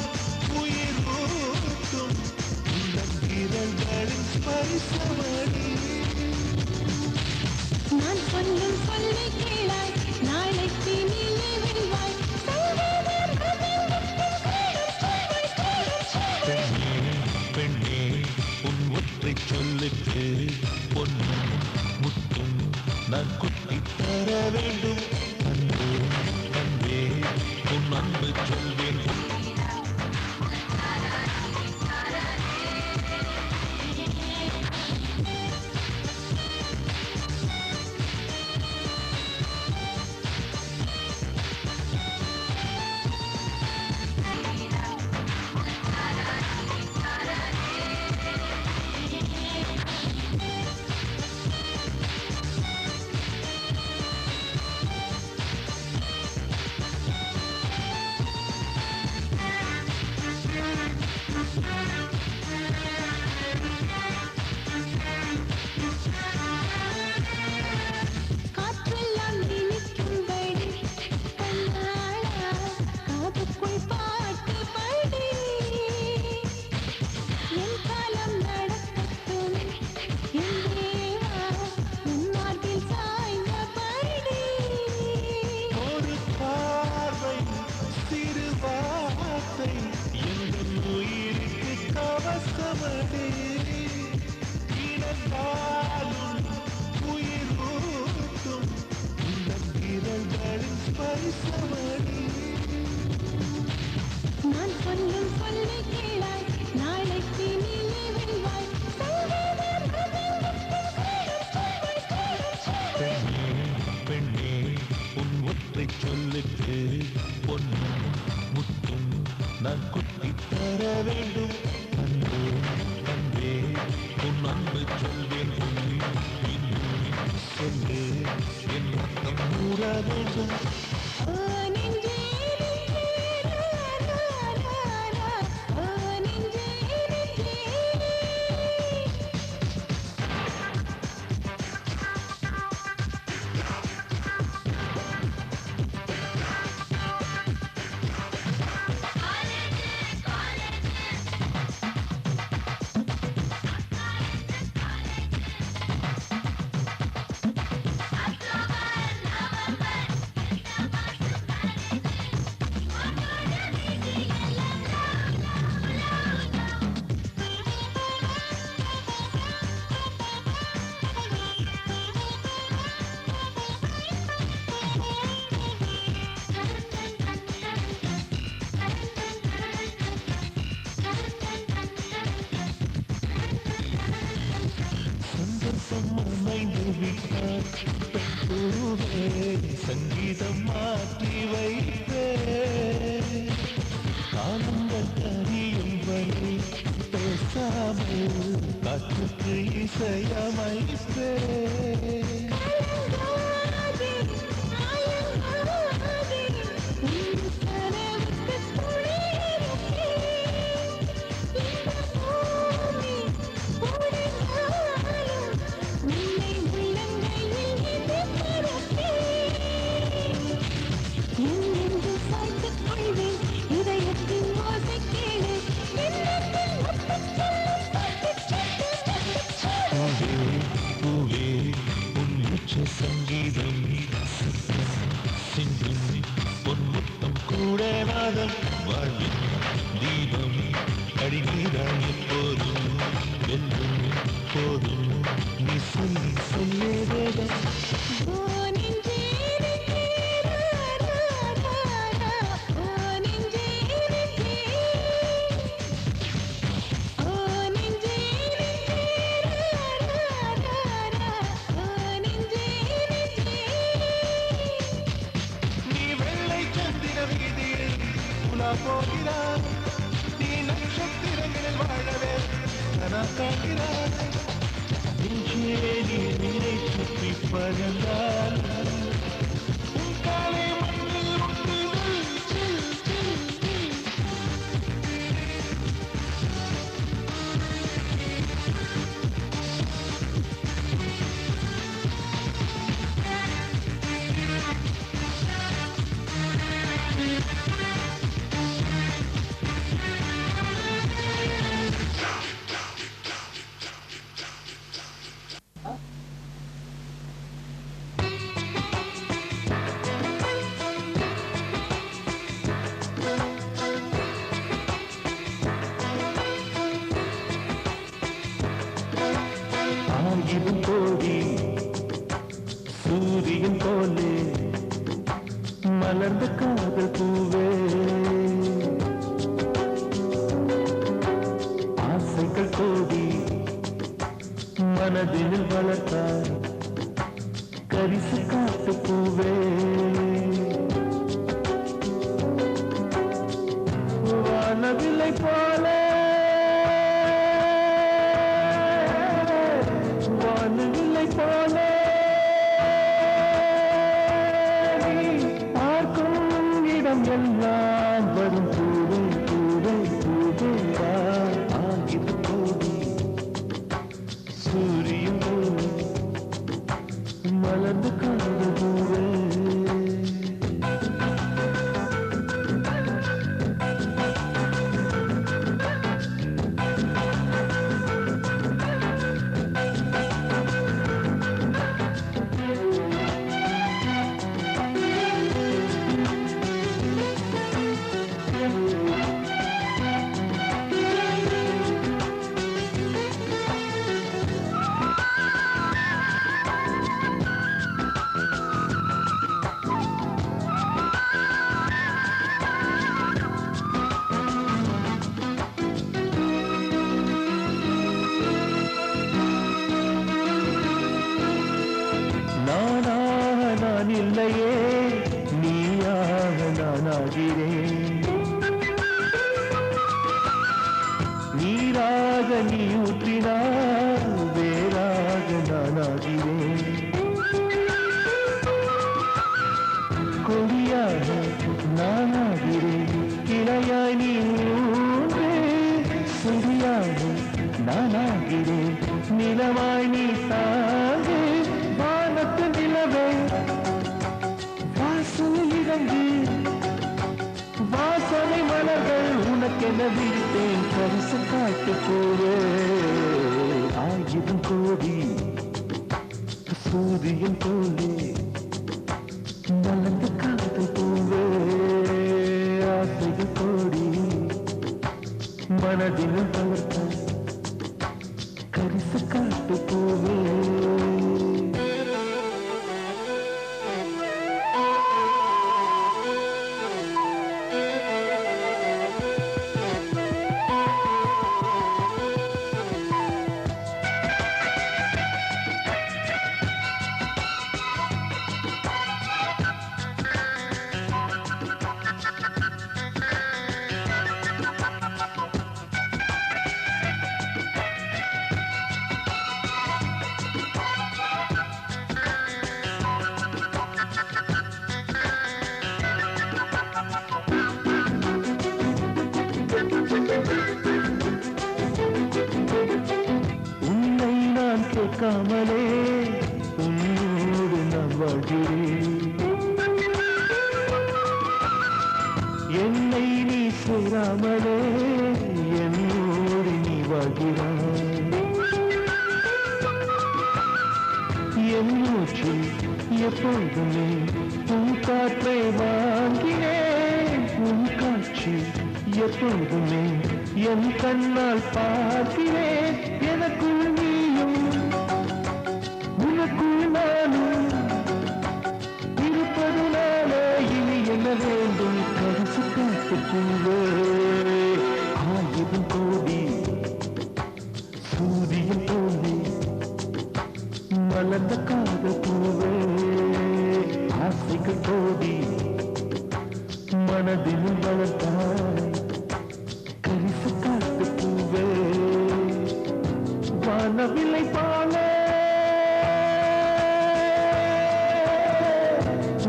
D: உயிர் ஊட்டும் இந்த விரல்களின் ஸ்பரிசமடே
C: நான் சொல்லும் சொல்லை கேளாய் நாளைக்கு நீலே வெல்வாய்
D: பெண்ணே பெண்ணே உன் ஒற்றை சொல்லுக்கு பொன்னும் முத்தும் நான் குத்தி தர வேண்டும் அன்பே அன்பே உன் அன்பு சொல்வேன்
C: காற்றெல்லாம் நினைக்கும்படி கண்ணாளா காதுக்குள் பாட்டு பாடி என் காலம் நடக்கட்டும் என் தேவா உன் மார்பில் சாய்ந்த பாடி
D: ஒரு பார்வை சிறு வார்த்தை எங்கள் உயிருக்கு கவசமடே இனத்தாலும் உயிர் ஊட்டும் இந்த விரல்களின் ஸ்பரிசமடே
C: நான் சொல்லும் சொல்லை கேளாய் நாளைக்கு நீலே வெல்வாய்
D: பெண்ணே பெண்ணே உன் ஒற்றை சொல்லுக்கு பொன்னும் முத்தும் நான் குத்தி தர வேண்டும் அன்பே அன்பே உன் அன்பு சொல்வேன் சொல்லி இன்னும் சொல்லு என் ரத்தம் ஊற வேண்டும்
C: ஓ நெஞ்சே நெஞ்சே லா லா லா ஓ நெஞ்சே நெஞ்சே
D: அமைந்து விட்டார் பெண்ணுவே சங்கீதம் மாற்றி வைத்தே காற்றுக்கு இசையமைப்பே பூவே உன் உச்ச சங்கீதம் சிந்தும் பொன்முத்தம் கூட நாதம் வாழ்வின் தீபம் அடிநீரான் எப்போதும் வெல்லும் போதும் நீ சொல்லி சொல்லே வேதம் போகிறார் நீ நட்சத்திரங்களில் வாழவே கனக்காகிறார் நீரை சுற்றி பறந்தால் காலை மண்ணில் ஆயிரம் கோடி சூரியன் போலே மலர்ந்த காதல் பூவே ஆசைகள் கோடி மனதில் வளர்த்தார் கரிசு காட்டு பூவே வானவில்லை போல வானவில்லை போல பார்க்கும் இடம் எல்லாம் வரும் பூவே பூவே பூவே ஆகிது கோடி சூரியன் மலர்ந்து காது பூவே நான் இல்லையே நீயாக நானாகிறேன் நீராக நீ ஊற்றினால் வேறாக நானாகிறேன் கொடியாக நானாகிறேன் கிளையாய் நீ ஊன்று சுடியாக நானாகிறேன் நிலவாய் நீ தாங்கு வானத்து நிலவே வாசலில் இறங்கு வாசனை மலர்கள் உனக்கென விரித்தேன் பரிசு காட்டு போவே ஆயிரம் கோடி சூரியன் போலே மலர்ந்து காத்து போவே ஆசைகள் கோடி மனதில் வளர்த்த கரிசு காட்டு போவே மறக்காமலே உன்னோடு நான் வாழ்கிறேன். என்னை நீ சேராமலே என்னோடு நீ வாழ்கிறாய். என் மூச்சில் எப்பொழுதுமே உன் காற்றை வாங்கினேன். உன் காட்சி எப்பொழுதுமே என் கண்ணால் பார்க்கிறேன். எனக்குள் நீயும் உனக்குள் நானும் இருப்பதுனால இனி என்ன வேண்டும்? கருசு காத்து பூவே 1000 கோடி சூரியன் போலே மலர்ந்த காதல் பூவே. ஆசைகள் கோடி மனதில் வளர்த்தாய் கரிசு காத்து பூவே. வானவில்லை போல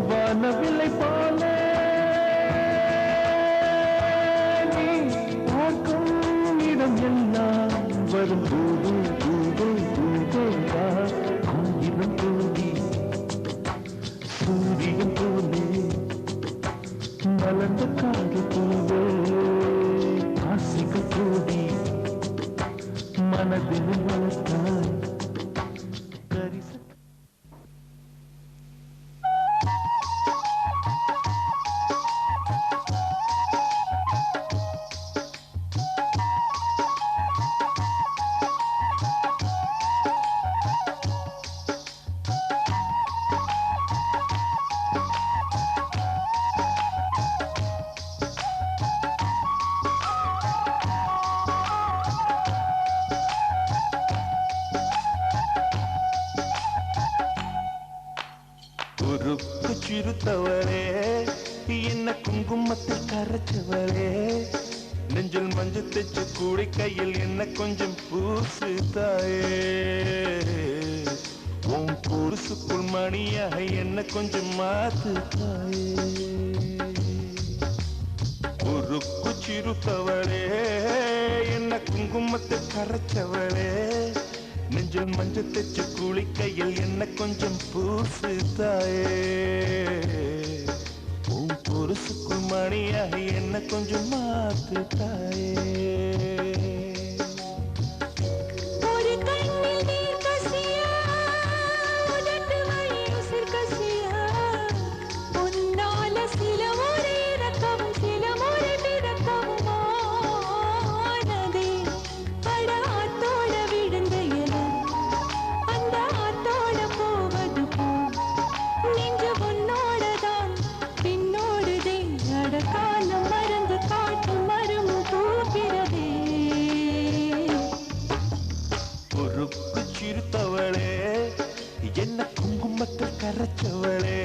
D: வானவில்லை போல நீ பார்க்கும் இடம் எல்லாம் வரும் பூவே பூவே பூவே. 1000 கோடி சூரியன் போலே மலர்ந்த காதல் பூவே. ஆசைகள் கோடி மனதில் வளர்த்தாய் கரிசு. உருக்கு சிறுத்தவரே என்ன குங்குமத்தில் கரைச்சவரே. நெஞ்சில் மஞ்சள் தைச்சு கூடி கையில் என்ன கொஞ்சம் பூசு தாயே. உன் குருசுக்குள் மணியாக என்ன கொஞ்சம் மாத்து தாயே. உருக்கு சிறுத்தவரே என்ன குங்குமத்தில் கரைச்சவரே. நெஞ்சில் மஞ்சள் தைச்சு குளிக்கையில் என்ன கொஞ்சம் பூசு தாயே. உன் பொருசுக்குள் மணியாக என்ன கொஞ்சம் மாத்து தாயே. என்ன குங்குமத்தில் கரைச்சவளே.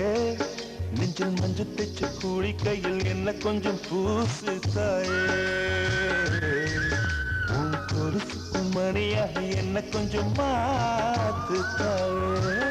D: நெஞ்சில் மஞ்சள் தைச்சு கூடி கையில் என்ன கொஞ்சம் பூசு தாயே. உன் கொலுசுக்கு மணியாக என்ன கொஞ்சம் மாத்து தாயே.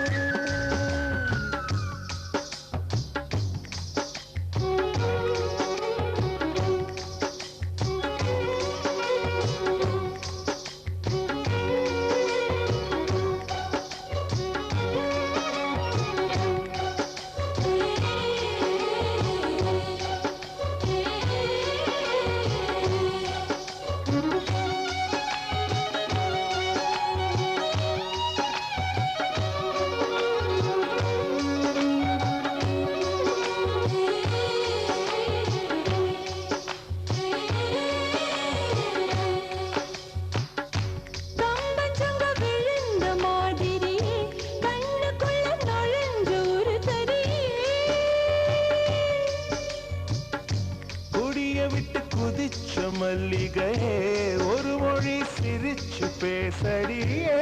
D: விட்டு குதிச்ச மல்லிகையே ஒரு மொழி சிரிச்சு பேசடியே.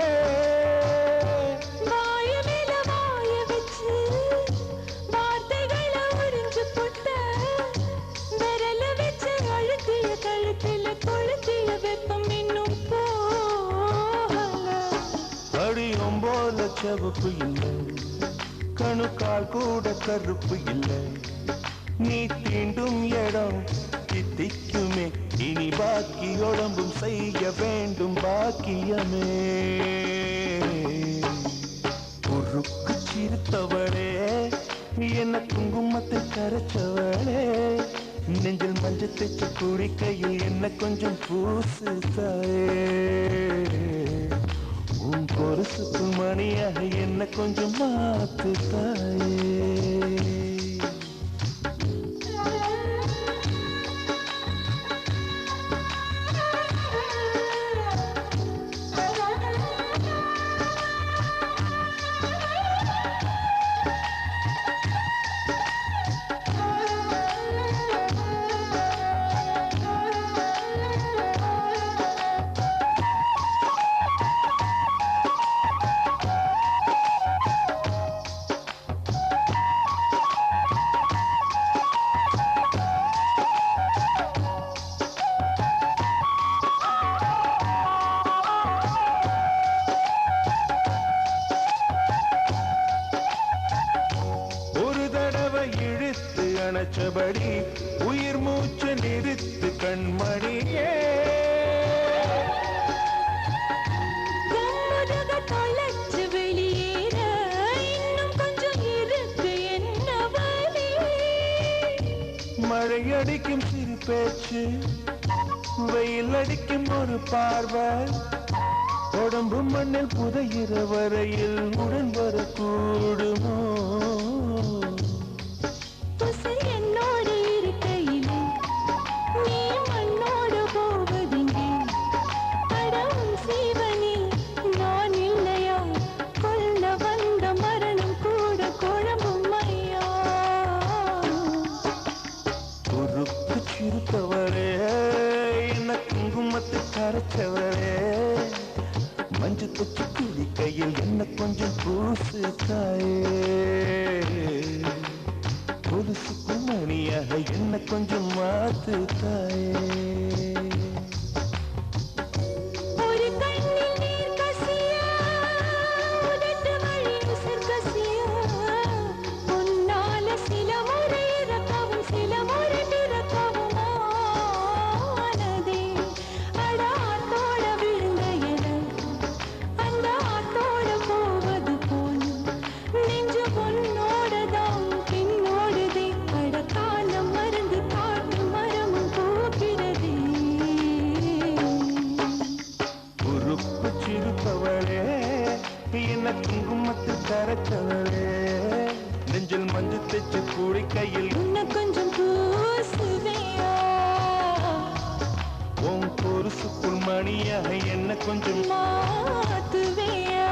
C: வாய மேல வாய வச்சு வார்த்தைகளை உறிஞ்சு புட்ட விரல வச்சு அழுத்திய கழுத்தில கொளுத்திய வெப்பம் இன்னும் போகல.
D: அடியும் போல செவப்பு இல்லை கணுக்கால் கூட கருப்பு இல்லை. நீ தீண்டும் இடம் தித்திக்குமே இனி பாக்கி உடம்பும் செய்ய வேண்டும் பாக்கியமே.
B: ருக்கு சிரித்தவளே என்ன குங்குமத்தை கரைச்சவளே நெஞ்சில் மஞ்சள் தேச்சு குடிக்கையில் என்ன கொஞ்சம் பூசு தாயே உன் பொருசுக்கு மணியாக என்ன கொஞ்சம் மாத்து தாயே அணைச்சபடி உயிர் மூச்சு நிறுத்து கண்மணியே
C: தொலைச்சு வெளியேற இன்னும் கொஞ்சம் இருக்கு என்ன வழி
B: மழை அடிக்கும் சிறு பேச்சு வெயில் அடிக்கும் ஒரு பார்வை உடம்பு மண்ணில் புதையிற வரையில் உடன் வரக்கூடுமோ சிரித்தவரே என்ன குங்குமத்தை கரைச்சவரே மஞ்சு தச்சு குடிக்கையில் என்ன கொஞ்சம் பூசு தாயே புதுசுக்கு மணியாக என்ன கொஞ்சம் மாத்து தாயே என்ன குங்குமத்து கரைச்சவளே நெஞ்சில் மஞ்சு தேச்சு குடிக்கையில்
C: இன்னும் கொஞ்சம் பூசுவியா
B: உன் பொருசுக்குள் மணியாக என்ன கொஞ்சம்
C: மாத்துவியா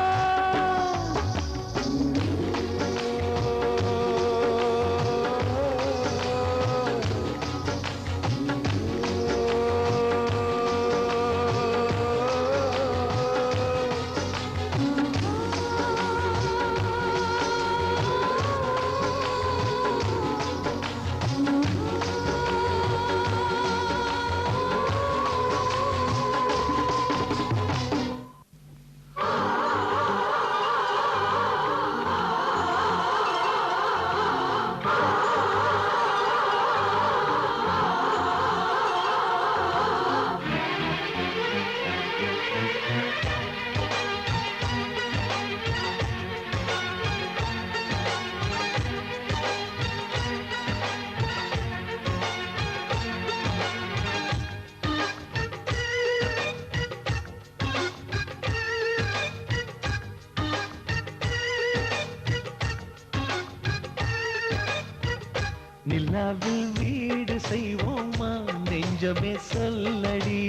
B: நிலாவில் வீடு செய்வோமா நெஞ்சமே சொல்லடி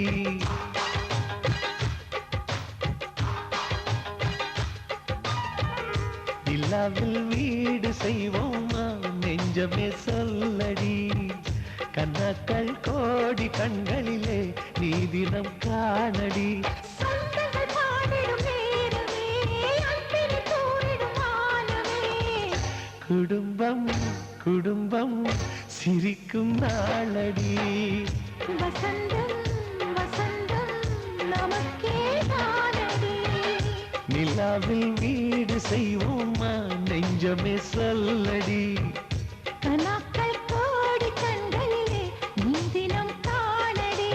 B: நிலாவில் வீடு செய்வோமா நெஞ்சமே சொல்லடி கண்ணாக்கள் கோடி கண்களிலே நீ தினம் காணடி குடும்பம் குடும்பம் சிரிக்கும் நாளடி
C: வசந்தம் வசந்தம் நமக்கே தானடி
B: நிலாவில் வீடு செய்வோமா நெஞ்சமே சொல்லடி
C: கனாக்கள் கோடி கண்களிலே நீ தினம் காணடி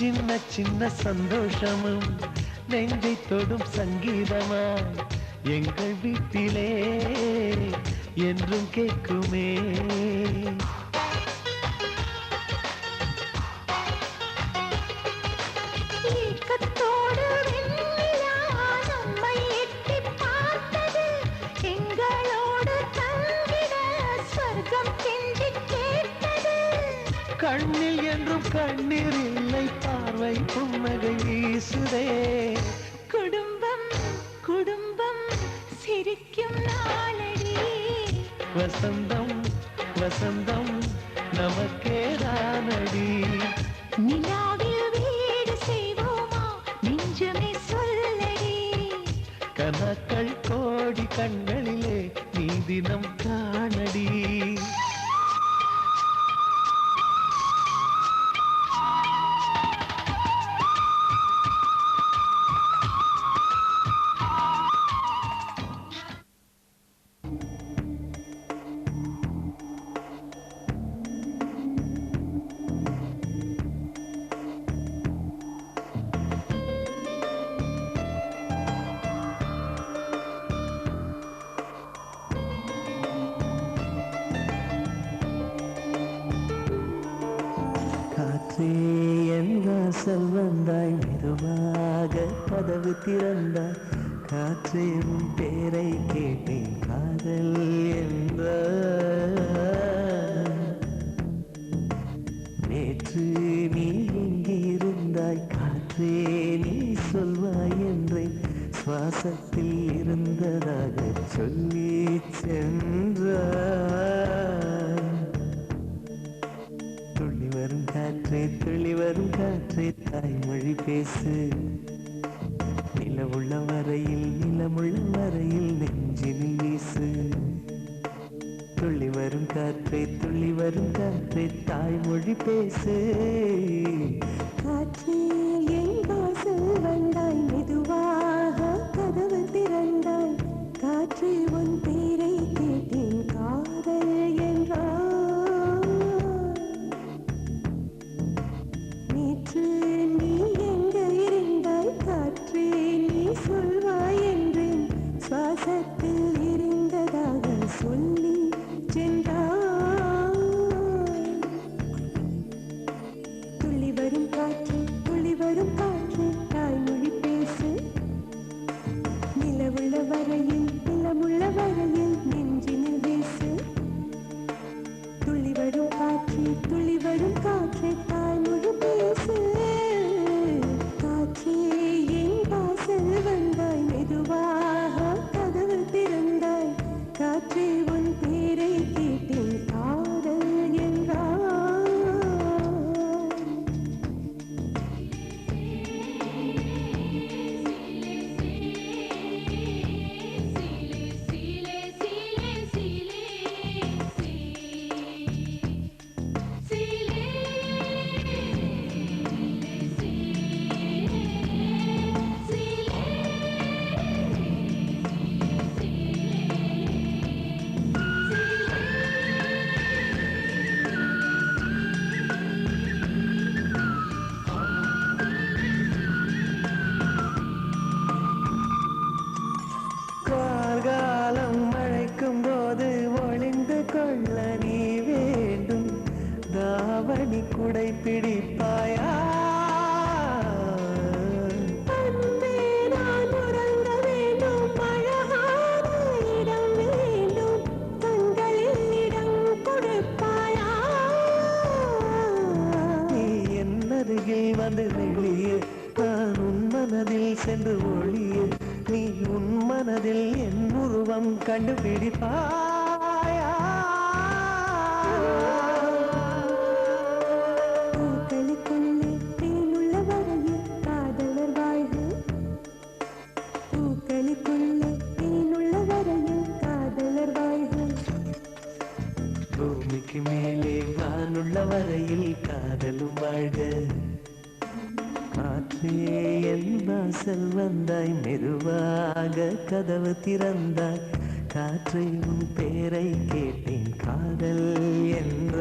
B: சின்ன சின்ன சந்தோஷமும் நெஞ்சை தொடும் சங்கீதமாய் எங்கள் வீட்டிலே என்றும் கேட்குமே.
C: ஏக்கத்தோடு வெண்ணிலா நம்மை எட்டிப் பார்த்தது. எங்களோடு தங்கிட ஸ்வர்க்கம் கெஞ்சிக் கேட்டது.
B: கண்ணில் என்றும் கண்ணீர் இல்லை, பார்வை புன்னகை வீசுதே.
C: குடும்பம் குடும்பம் சிரிக்கும் நாளடி.
B: வசந்தம் வசந்தம் நமக்கேதானடி.
C: நிலாவில் வீடு செய்வோமா நெஞ்சமே சொல்லடி.
B: கனக்கள் கோடி கண்களிலே நீ தினம் காணடி. காற்றே என் வாசல் வந்தாய், மெதுவாக கதவு திறந்தாய். காற்றே உன் பேரை கேட்டேன், காதல் என்ற. நேற்று நீ எங்கே இருந்தாய், காற்றே நீ சொல்வாய் என்றேன். சுவாசத்தில் இருந்ததாக சொல்லி சென்றாய். துள்ளி வரும் காற்றே துள்ளி வரும் காற்றே தாய்மொழி பேசு. நிலவுள்ள வரையில் நிலமுள்ள வரையில் நெஞ்சினில் வீசு. துள்ளி வரும் காற்றே துள்ளி வரும் காற்றே தாய்மொழி பேசு.
C: காற்றே என் வாசல் வந்தாய், மெதுவாக கதவு திறந்தாய். காற்றே உன் பேரை கேட்டேன், காதல் என்றாய். நேற்று நீ எங்கே இருந்தாய், காற்றே நீ சொல்வாய் என்றேன். சுவாசத்தில் இருந்ததாக சொல்லி சென்றாய். துள்ளி வரும் காற்று துள்ளி வரும் காற்று தாய்மொழி பேசு. நிலவுள்ள வரையில் நிலமுள்ள வரையில் நெஞ்சினில் வீசு. துள்ளி வரும் காற்று துள்ளி வரும் காற்று தாய்மொழி பேசு. காற்றே என் வாசல் வந்தாய், மெதுவாக கதவு திறந்தாய். காற்றே உன் பேரை கேட்டேன், காதல் என்றாய்.
B: கார்காலம் மழைக்கும் போது ஒளிந்து கொள்ள நீ வேண்டும். தாவணி குடை பிடிப்பாயா?
C: அன்பே நான் உறங்க வேண்டும், அழகான இடம் வேண்டும். கண்களில் இடம் கொடுப்பாயா?
B: நீ என் அருகில் வந்து வெளியே, நான் உன் மனதில் சென்று ஒளியே. நீ உன் மனதில் என் உருவம் கண்டுபிடிப்பாயா?
C: பூக்களுக்குள்ளே தேனுள்ள வரையில் காதலர் வாழ்க. பூக்களுக்குள்ளே தேனுள்ள வரையில் காதலர் வாழ்க.
B: பூமிக்கு மேலே வானுள்ள வரையில் காதலும் வாழ்க. காற்றே என் வாசல் வந்தாய், மெதுவாக கதவு திறந்தாய். காற்றை உன் பேரை கேட்டேன், காதல் என்ற.